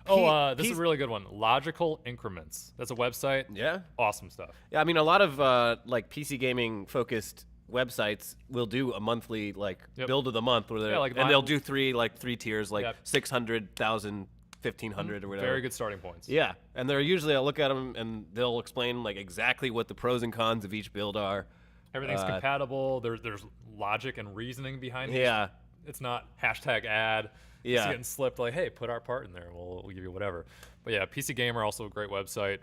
Speaker 7: This is
Speaker 1: P-
Speaker 7: a really good one. Logical Increments. That's a website.
Speaker 1: Yeah.
Speaker 7: Awesome stuff.
Speaker 1: Yeah, I mean, a lot of like PC gaming focused websites will do a monthly like
Speaker 7: Yep.
Speaker 1: build of the month, where
Speaker 7: Yeah, like
Speaker 1: and they'll
Speaker 7: mine-
Speaker 1: do three tiers, like
Speaker 7: Yep.
Speaker 1: 600, 1,000, 1,500 or whatever.
Speaker 7: Very good starting points.
Speaker 1: Yeah, and they're usually I'll look at them and they'll explain like exactly what the pros and cons of each build are.
Speaker 7: Everything's compatible. There's logic and reasoning behind it.
Speaker 1: Yeah.
Speaker 7: It's not hashtag ad. It's
Speaker 1: Yeah.
Speaker 7: getting slipped like, hey, put our part in there. We'll give you whatever. But yeah, PC Gamer, also a great website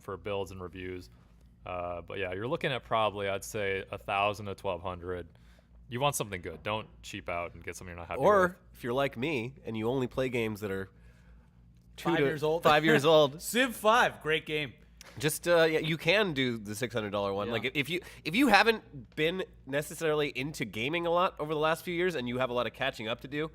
Speaker 7: for builds and reviews. But yeah, you're looking at probably, I'd say, 1,000 to 1,200. You want something good. Don't cheap out and get something you're not happy with.
Speaker 1: Or if you're like me and you only play games that are
Speaker 2: 5 years old.
Speaker 1: 5 years old.
Speaker 2: Civ 5, great game.
Speaker 1: Just yeah, you can do the $600 one.
Speaker 2: Yeah.
Speaker 1: Like if you haven't been necessarily into gaming a lot over the last few years and you have a lot of catching up to do,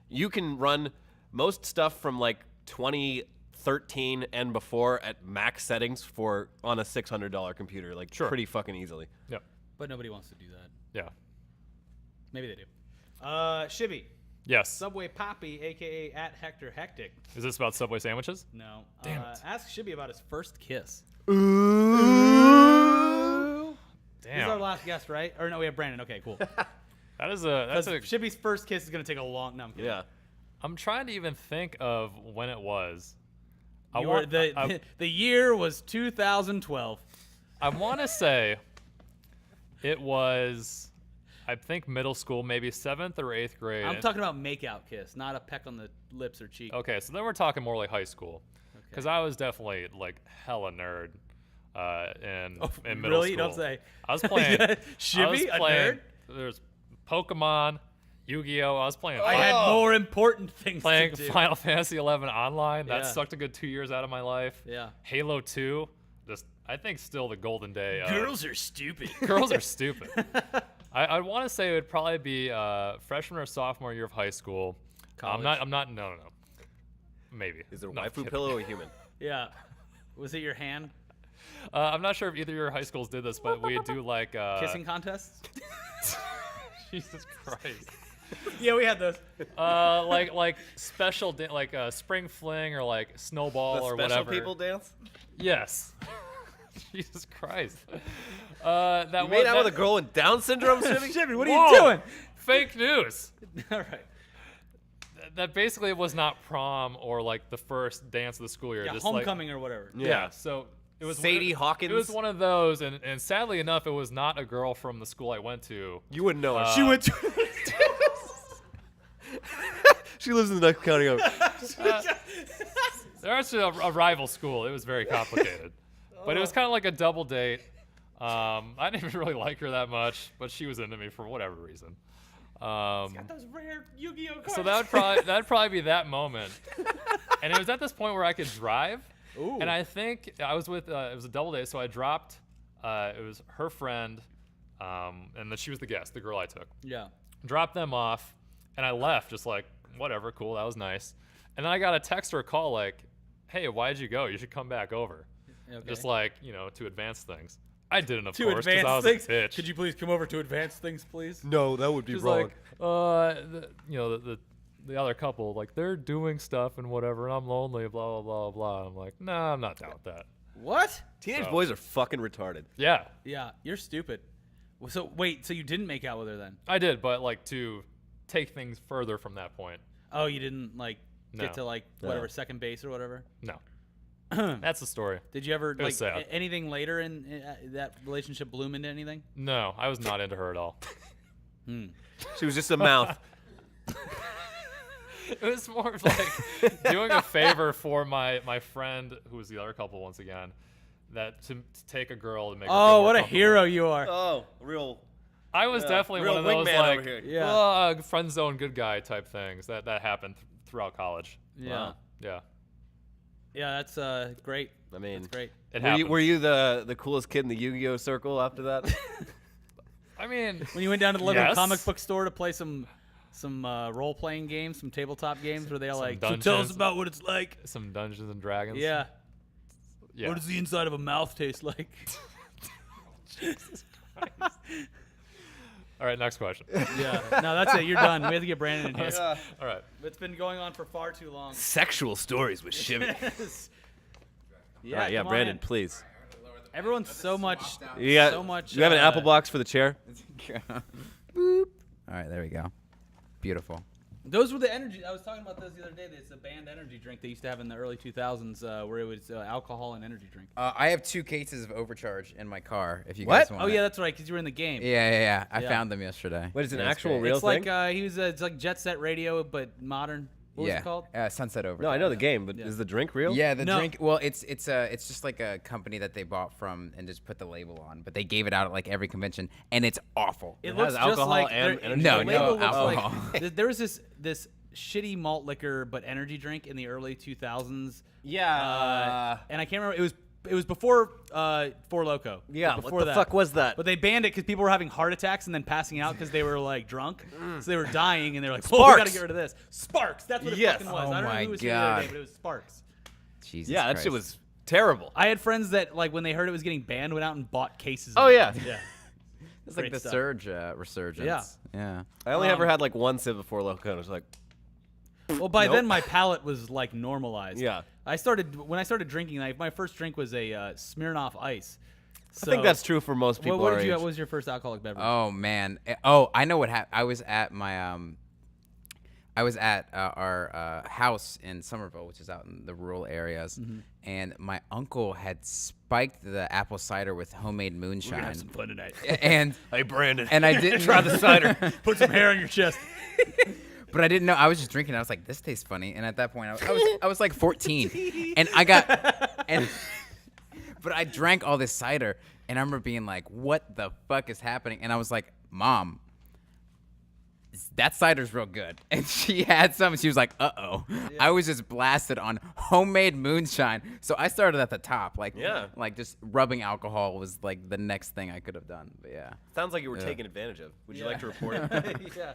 Speaker 1: you can run most stuff from like 2013 and before at max settings on a $600 computer, like pretty fucking easily.
Speaker 7: Yeah.
Speaker 2: But nobody wants to do that.
Speaker 7: Yeah.
Speaker 2: Maybe they do. Shibby.
Speaker 7: Yes.
Speaker 2: Subway Poppy, a.k.a. at Hector Hectic.
Speaker 7: Is this about Subway sandwiches?
Speaker 2: No.
Speaker 7: Damn it.
Speaker 2: Ask Shibby about his first kiss.
Speaker 7: Damn.
Speaker 2: This is our last guest, right? Or no, we have Brandon. Okay, cool.
Speaker 7: That's
Speaker 2: Because
Speaker 7: a.
Speaker 2: Shibby's first kiss is going to take a long... No, I'm kidding.
Speaker 1: Yeah.
Speaker 7: I'm trying to even think of when it was.
Speaker 2: The year was 2012.
Speaker 7: I want to say it was, I think middle school, maybe 7th or 8th grade.
Speaker 2: I'm talking about makeout kiss, not a peck on the lips or cheek.
Speaker 7: Okay, so then we're talking more like high school, because I was definitely like hella nerd in middle
Speaker 2: really?
Speaker 7: school.
Speaker 2: You don't say.
Speaker 7: I was playing.
Speaker 2: Shibby, a nerd?
Speaker 7: There's Pokemon, Yu-Gi-Oh. I was playing.
Speaker 2: I had more important things
Speaker 7: playing
Speaker 2: to do.
Speaker 7: Final Fantasy 11 online. That
Speaker 2: Yeah.
Speaker 7: sucked a good 2 years out of my life.
Speaker 2: Yeah.
Speaker 7: Halo 2, just I think still the golden day.
Speaker 2: Girls are stupid.
Speaker 7: Girls are stupid. I want to say it would probably be freshman or sophomore year of high school.
Speaker 2: College.
Speaker 7: I'm not. No. Maybe.
Speaker 1: Is there a
Speaker 7: No,
Speaker 1: waifu
Speaker 7: kidding.
Speaker 1: pillow or a human?
Speaker 2: Yeah. Was it your hand?
Speaker 7: I'm not sure if either of your high schools did this, but we do like
Speaker 2: Kissing contests?
Speaker 7: Jesus Christ.
Speaker 2: Yeah, we had those.
Speaker 7: Like special like spring fling or like snowball
Speaker 1: The
Speaker 7: or
Speaker 1: special
Speaker 7: whatever.
Speaker 1: people dance?
Speaker 7: Yes. Jesus Christ. That
Speaker 1: You made out with a girl with Down syndrome, Shibby?
Speaker 2: Shibby, what are
Speaker 7: Whoa!
Speaker 2: you doing?
Speaker 7: Fake news.
Speaker 2: All right.
Speaker 7: That basically was not prom or like the first dance of the school year.
Speaker 2: Yeah,
Speaker 7: just
Speaker 2: homecoming or whatever.
Speaker 7: Yeah. So it was
Speaker 1: Sadie Hawkins?
Speaker 7: It was one of those, and sadly enough, it was not a girl from the school I went to.
Speaker 1: You wouldn't know her.
Speaker 2: She went to...
Speaker 1: She lives in the next county over.
Speaker 7: There was a rival school. It was very complicated, but it was kind of like a double date. I didn't even really like her that much, but she was into me for whatever reason.
Speaker 2: Those rare Yu-Gi-Oh cards.
Speaker 7: So that'd probably be that moment. And it was at this point where I could drive.
Speaker 2: Ooh.
Speaker 7: And I think I was with it was a double date, so I dropped. It was her friend, and then she was the guest, the girl I took.
Speaker 2: Yeah.
Speaker 7: Dropped them off, and I left just like whatever, cool, that was nice. And then I got a text or a call like, "Hey, why'd you go? You should come back over."
Speaker 2: Okay.
Speaker 7: Just like to advance things. I didn't, of
Speaker 2: To
Speaker 7: course, because I
Speaker 2: advance
Speaker 7: was
Speaker 2: things?
Speaker 7: a bitch.
Speaker 2: Could you please come over to advance things, please?
Speaker 1: No, that would be
Speaker 7: She's
Speaker 1: wrong.
Speaker 7: like, the other couple, like they're doing stuff and whatever, and I'm lonely, blah blah blah blah. I'm like, nah, I'm not down with that.
Speaker 2: What?
Speaker 1: Teenage
Speaker 7: So-
Speaker 1: boys are fucking retarded.
Speaker 7: Yeah,
Speaker 2: Yeah, you're stupid. Well, so wait, so you didn't make out with her then?
Speaker 7: I did, but like to take things further from that point,
Speaker 2: Oh, you didn't like
Speaker 7: No.
Speaker 2: get to like
Speaker 1: No.
Speaker 2: whatever second base or whatever?
Speaker 7: no. That's the story.
Speaker 2: Did you ever
Speaker 7: was
Speaker 2: like
Speaker 7: sad.
Speaker 2: anything later in that relationship bloom into anything?
Speaker 7: No, I was not into her at all.
Speaker 1: She was just a mouth.
Speaker 7: It was more of like doing a favor for my friend, who was the other couple once again, that to take a girl to make her feel
Speaker 2: Oh,
Speaker 7: more
Speaker 2: what a
Speaker 7: comfortable.
Speaker 2: hero you are!
Speaker 1: Oh, real.
Speaker 7: I was definitely
Speaker 1: real
Speaker 7: one of those
Speaker 1: wingman
Speaker 7: like
Speaker 1: over here.
Speaker 2: Yeah.
Speaker 7: friend zone good guy type things that happened throughout college.
Speaker 2: Yeah,
Speaker 1: Wow.
Speaker 7: Yeah,
Speaker 2: yeah, that's great.
Speaker 1: I mean,
Speaker 2: That's great.
Speaker 7: it
Speaker 1: were you,
Speaker 7: happened.
Speaker 1: were you the coolest kid in the Yu-Gi-Oh circle after that?
Speaker 7: I mean,
Speaker 2: When you went down to the local
Speaker 7: Yes.
Speaker 2: comic book store to play some role playing games, some tabletop games, where they're
Speaker 7: Some
Speaker 2: like, "So tell us
Speaker 7: Dungeons.
Speaker 2: about what it's like."
Speaker 7: some Dungeons and Dragons.
Speaker 2: Yeah.
Speaker 7: Yeah.
Speaker 2: What does the inside of a mouth taste like?
Speaker 7: All right, next question.
Speaker 2: Yeah. No, that's it. You're done. We have to get Brandon in here.
Speaker 7: All right.
Speaker 2: It's been going on for far too long.
Speaker 1: Sexual stories with Shibby.
Speaker 2: Yeah,
Speaker 1: All right, yeah,
Speaker 2: come on
Speaker 1: Brandon,
Speaker 2: in.
Speaker 1: please.
Speaker 2: Everyone's so much.
Speaker 1: You got,
Speaker 2: So much,
Speaker 1: you have an apple box for the chair?
Speaker 8: Boop. All right, there we go. Beautiful.
Speaker 2: Those were the energy. I was talking about those the other day. It's a banned energy drink they used to have in the early 2000s, where it was alcohol and energy drink.
Speaker 8: I have 2 cases of overcharge in my car. If you
Speaker 1: What?
Speaker 8: guys want.
Speaker 2: Oh
Speaker 8: it.
Speaker 2: yeah, that's right. Because you were in the game.
Speaker 8: Yeah. I
Speaker 2: Yeah.
Speaker 8: found them yesterday.
Speaker 1: What is it, an
Speaker 8: Yeah, it's
Speaker 1: actual
Speaker 8: great.
Speaker 1: real
Speaker 2: It's like
Speaker 1: thing?
Speaker 2: he was. It's like Jet Set Radio, but modern. What was
Speaker 8: yeah.
Speaker 2: it called?
Speaker 8: Sunset Overdrive.
Speaker 1: No, I know the game, but
Speaker 2: Yeah.
Speaker 1: is the drink real?
Speaker 8: Yeah, the
Speaker 2: No.
Speaker 8: drink. Well, it's just like a company that they bought from and just put the label on, but they gave it out at like every convention, and it's awful.
Speaker 2: It
Speaker 1: It
Speaker 2: looks
Speaker 1: has
Speaker 2: just
Speaker 1: alcohol
Speaker 2: like
Speaker 1: and
Speaker 2: there-
Speaker 1: energy
Speaker 2: the
Speaker 8: No,
Speaker 1: drink?
Speaker 2: label
Speaker 8: no
Speaker 2: looks
Speaker 8: alcohol.
Speaker 2: Like, there was this shitty malt liquor but energy drink in the early 2000s.
Speaker 1: Yeah.
Speaker 2: And I can't remember. It was before Four Loko.
Speaker 1: Yeah,
Speaker 2: Before
Speaker 1: what the fuck was that?
Speaker 2: But they banned it because people were having heart attacks and then passing out because they were like drunk. So they were dying and they were like, "Oh, we gotta
Speaker 1: Sparks.
Speaker 2: get rid of this." Sparks. That's what it
Speaker 1: Yes.
Speaker 2: fucking was.
Speaker 8: Oh
Speaker 2: I don't know
Speaker 8: my
Speaker 2: who was here the other day,
Speaker 8: God.
Speaker 2: but it was Sparks.
Speaker 8: Jesus
Speaker 1: Yeah, that
Speaker 8: Christ.
Speaker 1: shit was terrible.
Speaker 2: I had friends that like when they heard it was getting banned, went out and bought cases.
Speaker 1: Oh,
Speaker 2: of
Speaker 1: yeah.
Speaker 2: it. Yeah.
Speaker 8: It's like
Speaker 2: Great
Speaker 8: the
Speaker 2: stuff.
Speaker 8: surge resurgence. Yeah.
Speaker 1: I only ever had like one sip before Loco, and I was like,
Speaker 2: Well, by
Speaker 1: Nope.
Speaker 2: then my palate was like normalized.
Speaker 1: Yeah.
Speaker 2: When I started drinking, like my first drink was a Smirnoff Ice.
Speaker 1: I think that's true for most people
Speaker 2: What
Speaker 1: our
Speaker 2: did you?
Speaker 1: age.
Speaker 2: What was your first alcoholic beverage?
Speaker 8: Oh man. Oh, I know what happened. I was at my our house in Somerville, which is out in the rural areas, and my uncle had spiked the apple cider with homemade moonshine.
Speaker 2: We're gonna have some fun tonight.
Speaker 8: And
Speaker 1: Hey, Brandon.
Speaker 8: and I didn't
Speaker 1: Try the cider.
Speaker 2: Put some hair on your chest.
Speaker 8: But I didn't know. I was just drinking. I was like, this tastes funny. And at that point, I was like 14, and but I drank all this cider, and I remember being like, what the fuck is happening? And I was like, Mom, that cider's real good. And she had some, and she was like, uh-oh. I was just blasted on homemade moonshine. So I started at the top. Like,
Speaker 1: Yeah.
Speaker 8: like just rubbing alcohol was like the next thing I could have done. But yeah.
Speaker 1: Sounds like you were taken advantage of. Would you like to report it?
Speaker 2: Yeah.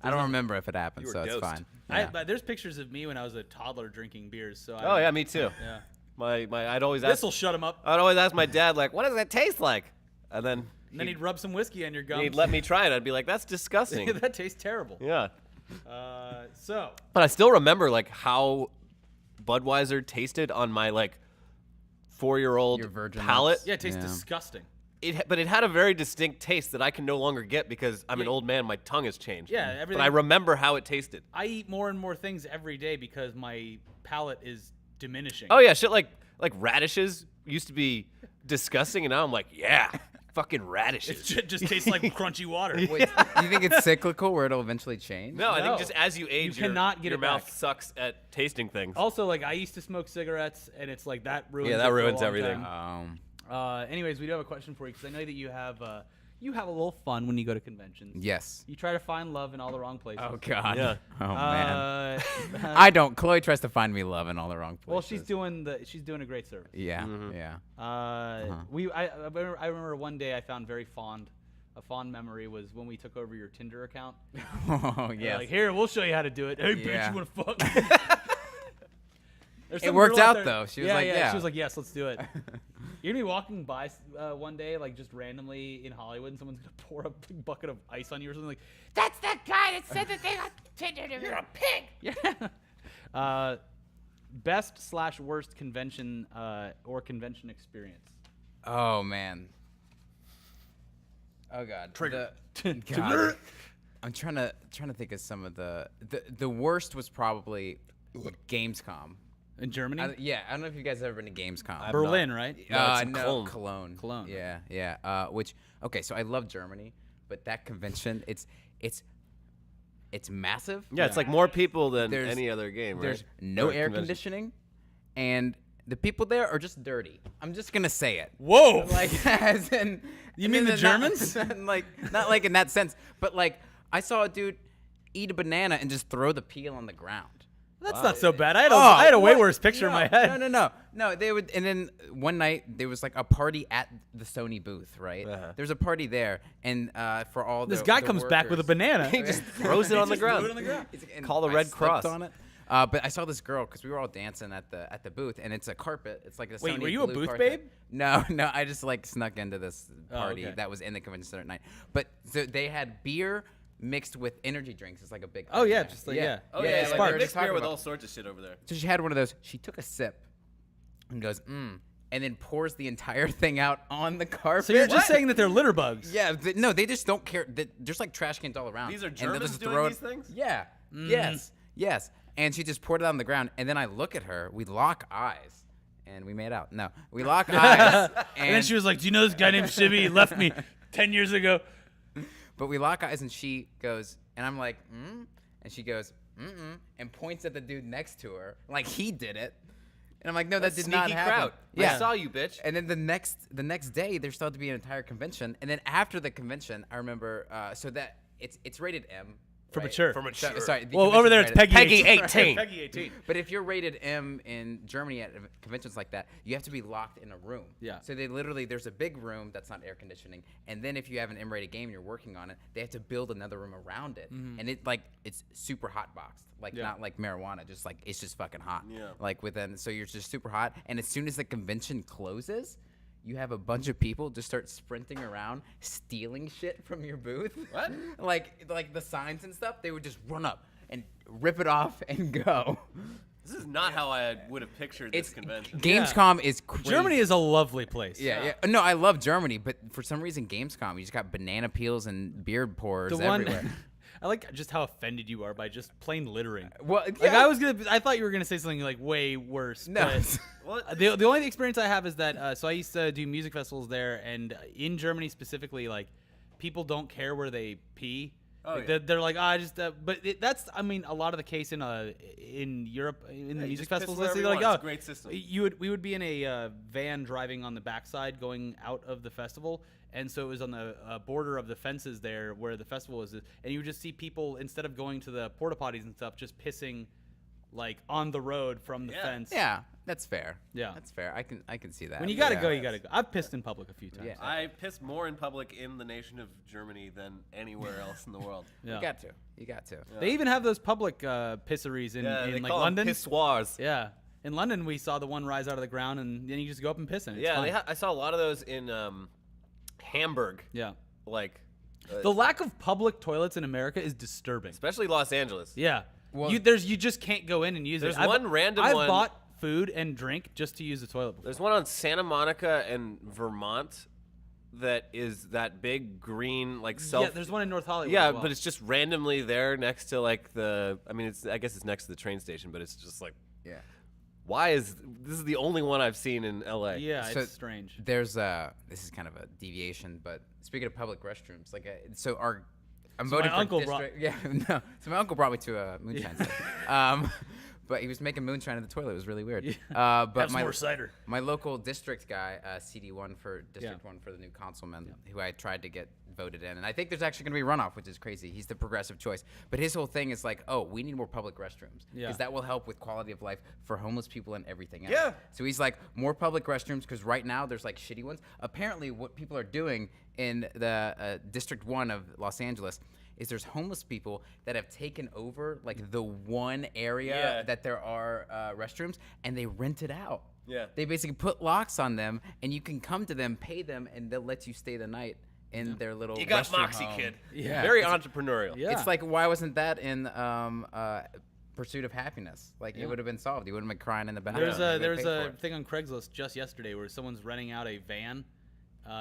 Speaker 8: I don't remember if it happened,
Speaker 1: You were
Speaker 8: so it's
Speaker 1: dosed.
Speaker 8: fine. Yeah.
Speaker 2: But there's pictures of me when I was a toddler drinking beers. So
Speaker 1: Oh yeah, me too.
Speaker 2: Yeah.
Speaker 1: I'd always ask.
Speaker 2: This will shut him up.
Speaker 1: I'd always ask my dad like, "What does that taste like?" And then
Speaker 2: And then he'd rub some whiskey on your gums.
Speaker 1: he'd let me try it. I'd be like, "That's disgusting."
Speaker 2: That tastes terrible.
Speaker 1: Yeah.
Speaker 2: So
Speaker 1: But I still remember like how Budweiser tasted on my like 4-year-old
Speaker 8: Your virgin
Speaker 1: palate.
Speaker 8: lips.
Speaker 2: yeah, it tastes
Speaker 8: Yeah.
Speaker 2: disgusting.
Speaker 1: But it had a very distinct taste that I can no longer get because I'm an
Speaker 2: Yeah.
Speaker 1: old man. My tongue has changed.
Speaker 2: Yeah,
Speaker 1: But
Speaker 2: everything-
Speaker 1: I remember how it tasted.
Speaker 2: I eat more and more things every day because my palate is diminishing.
Speaker 1: Oh yeah, shit like radishes used to be disgusting, and now I'm like, yeah, fucking radishes.
Speaker 2: It just tastes like crunchy water.
Speaker 8: Wait, do you think it's cyclical where it'll eventually change?
Speaker 1: No, I
Speaker 2: No.
Speaker 1: think just as you age,
Speaker 2: You cannot get
Speaker 1: your
Speaker 2: it
Speaker 1: mouth
Speaker 2: back.
Speaker 1: sucks at tasting things.
Speaker 2: Also, like I used to smoke cigarettes, and it's like that ruins.
Speaker 1: Yeah,
Speaker 2: it
Speaker 1: that
Speaker 2: for a
Speaker 1: ruins
Speaker 2: long
Speaker 1: everything.
Speaker 2: time. Anyways, we do have a question for you because I know that you have a little fun when you go to conventions.
Speaker 8: Yes.
Speaker 2: You try to find love in all the wrong places.
Speaker 8: Oh God.
Speaker 1: Yeah.
Speaker 8: Oh man.
Speaker 2: Uh,
Speaker 8: I don't. Chloe tries to find me love in all the wrong places.
Speaker 2: well, she's doing a great service.
Speaker 8: Yeah. Yeah.
Speaker 2: I remember one day I found a fond memory was when we took over your Tinder account.
Speaker 8: Oh
Speaker 2: They're
Speaker 8: yes.
Speaker 2: Like, here, we'll show you how to do it. Hey,
Speaker 8: Yeah.
Speaker 2: bitch, you want to fuck? There's
Speaker 8: It
Speaker 2: some
Speaker 8: worked
Speaker 2: girl
Speaker 8: out,
Speaker 2: there-
Speaker 8: though. She was like, yeah.
Speaker 2: She was like, yes, let's do it. You're gonna be walking by one day, like just randomly in Hollywood, and someone's gonna pour a big bucket of ice on you or something. Like, that's that guy that said the thing on Tinder to me. You're a pig. Yeah. Best/worst convention or convention experience.
Speaker 8: Oh man. Oh God.
Speaker 2: Trigger.
Speaker 8: God. I'm trying to think of some of the worst was probably Gamescom.
Speaker 2: In Germany?
Speaker 8: Yeah, I don't know if you guys have ever been to Gamescom.
Speaker 2: Berlin, right?
Speaker 1: No, it's in
Speaker 8: no,
Speaker 1: Cologne.
Speaker 8: Cologne. Yeah, yeah. Okay, so I love Germany, but that convention, it's massive.
Speaker 1: Yeah, it's like more people than
Speaker 8: There's-
Speaker 1: any other game, right?
Speaker 8: There's no
Speaker 1: Or
Speaker 8: air
Speaker 1: convention.
Speaker 8: conditioning, and the people there are just dirty. I'm just gonna say it.
Speaker 2: Whoa!
Speaker 8: Like, as in,
Speaker 2: You mean the Germans?
Speaker 8: like, not like in that sense, but like, I saw a dude eat a banana and just throw the peel on the ground.
Speaker 2: That's not so bad. I had a way
Speaker 8: what?
Speaker 2: worse picture in my head.
Speaker 8: No. They would, and then one night there was like a party at the Sony booth, right?
Speaker 1: Uh-huh.
Speaker 8: There's a party there, and for all
Speaker 2: This
Speaker 8: the
Speaker 2: guy
Speaker 8: the
Speaker 2: comes back with a
Speaker 8: workers-
Speaker 2: banana.
Speaker 1: He just throws it on the ground.
Speaker 8: and
Speaker 1: Call the
Speaker 8: I
Speaker 1: Red
Speaker 8: slipped
Speaker 1: Cross.
Speaker 8: on it. But I saw this girl because we were all dancing at the booth, and it's a carpet. It's like a
Speaker 2: Wait,
Speaker 8: Sony
Speaker 2: were you a
Speaker 8: blue
Speaker 2: booth
Speaker 8: carpet.
Speaker 2: babe?
Speaker 8: No. I just like snuck into this party
Speaker 2: okay.
Speaker 8: that was in the convention center at night. But so they had beer mixed with energy drinks. It's like a big.
Speaker 2: Oh,
Speaker 8: thing
Speaker 2: yeah,
Speaker 8: there.
Speaker 2: just like- yeah.
Speaker 1: Oh
Speaker 8: yeah,
Speaker 1: yeah,
Speaker 8: like
Speaker 1: like
Speaker 8: we
Speaker 2: Sparks.
Speaker 8: were
Speaker 1: mixed
Speaker 8: just talking
Speaker 1: beer with
Speaker 8: about.
Speaker 1: all sorts of shit over there.
Speaker 8: So she had one of those. She took a sip and goes, and then pours the entire thing out on the carpet.
Speaker 2: So you're just saying that they're litter bugs?
Speaker 8: Yeah, no, they just don't care. There's like trash cans all around.
Speaker 1: These are
Speaker 8: and they'll
Speaker 1: Germans
Speaker 8: just
Speaker 1: doing
Speaker 8: throw it-
Speaker 1: these things?
Speaker 8: Yeah. Yes. And she just poured it on the ground, and then I look at her. We lock eyes, and we made out. No, we lock eyes,
Speaker 2: And then she was like, "Do you know this guy named Shibby? He left me 10 years ago."
Speaker 8: But we lock eyes, and she goes, and I'm like, and she goes, and points at the dude next to her, like he did it. And I'm like, no, that did not
Speaker 1: Sneaky
Speaker 8: happen.
Speaker 1: crowd.
Speaker 8: Yeah.
Speaker 1: I saw you, bitch.
Speaker 8: And then the next day, there started to be an entire convention. And then after the convention, I remember, so that it's rated M
Speaker 2: For
Speaker 8: right?
Speaker 2: mature.
Speaker 1: For mature.
Speaker 8: Sorry. the
Speaker 2: Well, over there it's
Speaker 8: convention's
Speaker 2: Peggy
Speaker 8: rated-
Speaker 1: 18.
Speaker 2: Peggy 18.
Speaker 8: But if you're rated M in Germany at conventions like that, you have to be locked in a room.
Speaker 2: Yeah.
Speaker 8: So there's a big room that's not air conditioning, and then if you have an M-rated game and you're working on it, they have to build another room around it, and it's super hot boxed, not like marijuana, just like it's just fucking hot.
Speaker 1: Yeah.
Speaker 8: Like so you're just super hot, and as soon as the convention closes, you have a bunch of people just start sprinting around, stealing shit from your booth.
Speaker 1: What?
Speaker 8: Like the signs and stuff, they would just run up and rip it off and go.
Speaker 1: This is not how I would have pictured this convention.
Speaker 8: Gamescom is crazy.
Speaker 2: Germany is a lovely place.
Speaker 8: Yeah. No, I love Germany, but for some reason, Gamescom, you just got banana peels and beard pours
Speaker 2: The one
Speaker 8: everywhere.
Speaker 2: I like just how offended you are by just plain littering.
Speaker 8: Well,
Speaker 2: Like
Speaker 8: yeah.
Speaker 2: I thought you were gonna say something like way worse.
Speaker 8: No.
Speaker 2: but the only experience I have is that so I used to do music festivals there, and in Germany specifically, like people don't care where they pee. They're like, that's a lot of the case in Europe in the
Speaker 1: you
Speaker 2: music
Speaker 1: just piss
Speaker 2: festivals.
Speaker 1: wherever
Speaker 2: They're
Speaker 1: you
Speaker 2: like,
Speaker 1: want. It's a great system.
Speaker 2: we would be in a van driving on the backside going out of the festival, and so it was on the border of the fences there where the festival is, and you would just see people, instead of going to the porta potties and stuff, just pissing like on the road from the fence.
Speaker 8: Yeah, that's fair.
Speaker 2: Yeah.
Speaker 8: That's fair. I can see that.
Speaker 2: When you gotta
Speaker 8: Yeah.
Speaker 2: go, you gotta go. I've pissed in public a few times.
Speaker 8: Yeah.
Speaker 1: I piss more in public in the nation of Germany than anywhere else in the world.
Speaker 2: Yeah.
Speaker 8: You got to.
Speaker 2: They even have those public pisseries in
Speaker 1: they
Speaker 2: like
Speaker 1: call
Speaker 2: London.
Speaker 1: them pissoirs.
Speaker 2: Yeah. In London, we saw the one rise out of the ground, and then you just go up and piss in it. It's
Speaker 1: Yeah,
Speaker 2: fine.
Speaker 1: I saw a lot of those in Hamburg.
Speaker 2: Yeah.
Speaker 1: Like,
Speaker 2: The lack of public toilets in America is disturbing.
Speaker 1: especially Los Angeles.
Speaker 2: Yeah.
Speaker 8: Well-
Speaker 2: you just can't go in and use
Speaker 1: There's
Speaker 2: it.
Speaker 1: one random
Speaker 2: I've
Speaker 1: one-
Speaker 2: bought food and drink just to use the toilet before.
Speaker 1: There's one on Santa Monica and Vermont that is that big green like self.
Speaker 2: Yeah, there's one in North Hollywood.
Speaker 1: Yeah,
Speaker 2: as well.
Speaker 1: but it's just randomly there next to like the. I mean, I guess it's next to the train station, but it's just like,
Speaker 8: Yeah.
Speaker 1: why is this is the only one I've seen in LA?
Speaker 2: yeah,
Speaker 8: So
Speaker 2: it's strange.
Speaker 8: There's this is kind of a deviation, but speaking of public restrooms, I'm
Speaker 2: So
Speaker 8: voting
Speaker 2: my
Speaker 8: for
Speaker 2: uncle brought-
Speaker 8: district. Yeah, no. So my uncle brought me to a moonshine session. But he was making moonshine in the toilet. It was really weird. But
Speaker 2: Have some more cider.
Speaker 8: my local district guy, CD1 for District 1 for the new councilman, who I tried to get voted in. And I think there's actually going to be a runoff, which is crazy. He's the progressive choice. But his whole thing is like, oh, we need more public restrooms.
Speaker 2: Yeah.
Speaker 8: Because that will help with quality of life for homeless people and everything else.
Speaker 1: Yeah.
Speaker 8: So he's like, more public restrooms, because right now there's like shitty ones. Apparently what people are doing in the District 1 of Los Angeles is there's homeless people that have taken over like the one area
Speaker 1: Yeah.
Speaker 8: that there are restrooms, and they rent it out.
Speaker 1: Yeah.
Speaker 8: They basically put locks on them, and you can come to them, pay them, and they'll let you stay the night in their little
Speaker 1: You got
Speaker 8: restroom
Speaker 1: Moxie,
Speaker 8: home.
Speaker 1: kid.
Speaker 8: Yeah.
Speaker 1: Very entrepreneurial.
Speaker 2: Yeah.
Speaker 8: It's like, why wasn't that in Pursuit of Happiness? Like, it would have been solved. You wouldn't have been crying in the bathroom.
Speaker 2: There was
Speaker 8: You would've paid
Speaker 2: a
Speaker 8: for it.
Speaker 2: thing on Craigslist just yesterday where someone's renting out a van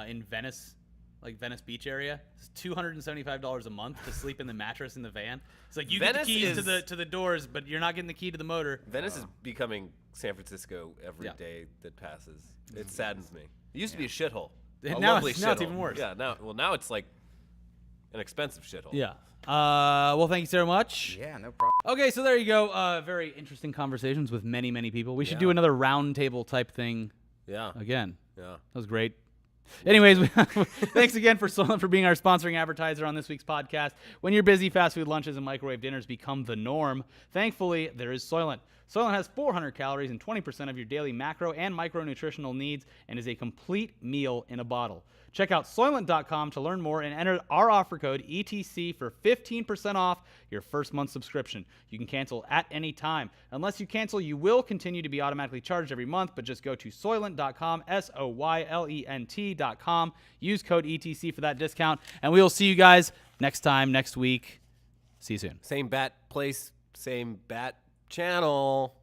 Speaker 2: in Venice, like Venice Beach area. It's $275 a month to sleep in the mattress in the van. It's like you get
Speaker 1: Venice
Speaker 2: the keys
Speaker 1: is-
Speaker 2: to the doors, but you're not getting the key to the motor.
Speaker 1: Venice is becoming San Francisco every day that passes. It saddens me. It used to be a shithole. A
Speaker 2: Now
Speaker 1: lovely
Speaker 2: it's
Speaker 1: shithole.
Speaker 2: even worse.
Speaker 1: Yeah, now it's like an expensive shithole.
Speaker 2: Yeah. Well, thank you so much.
Speaker 8: Yeah, no problem.
Speaker 2: Okay, so there you go. Very interesting conversations with many, many people. We should do another roundtable type thing
Speaker 1: Yeah.
Speaker 2: again.
Speaker 1: Yeah.
Speaker 2: That was great. Anyways, thanks again for Soylent for being our sponsoring advertiser on this week's podcast. When you're busy, fast food lunches and microwave dinners become the norm. Thankfully, there is Soylent. Soylent has 400 calories and 20% of your daily macro and micronutritional needs and is a complete meal in a bottle. Check out Soylent.com to learn more and enter our offer code ETC for 15% off your first month subscription. You can cancel at any time. Unless you cancel, you will continue to be automatically charged every month, but just go to Soylent.com, Soylent.com. Use code ETC for that discount, and we will see you guys next time, next week. See you soon.
Speaker 1: Same bat place, same bat channel.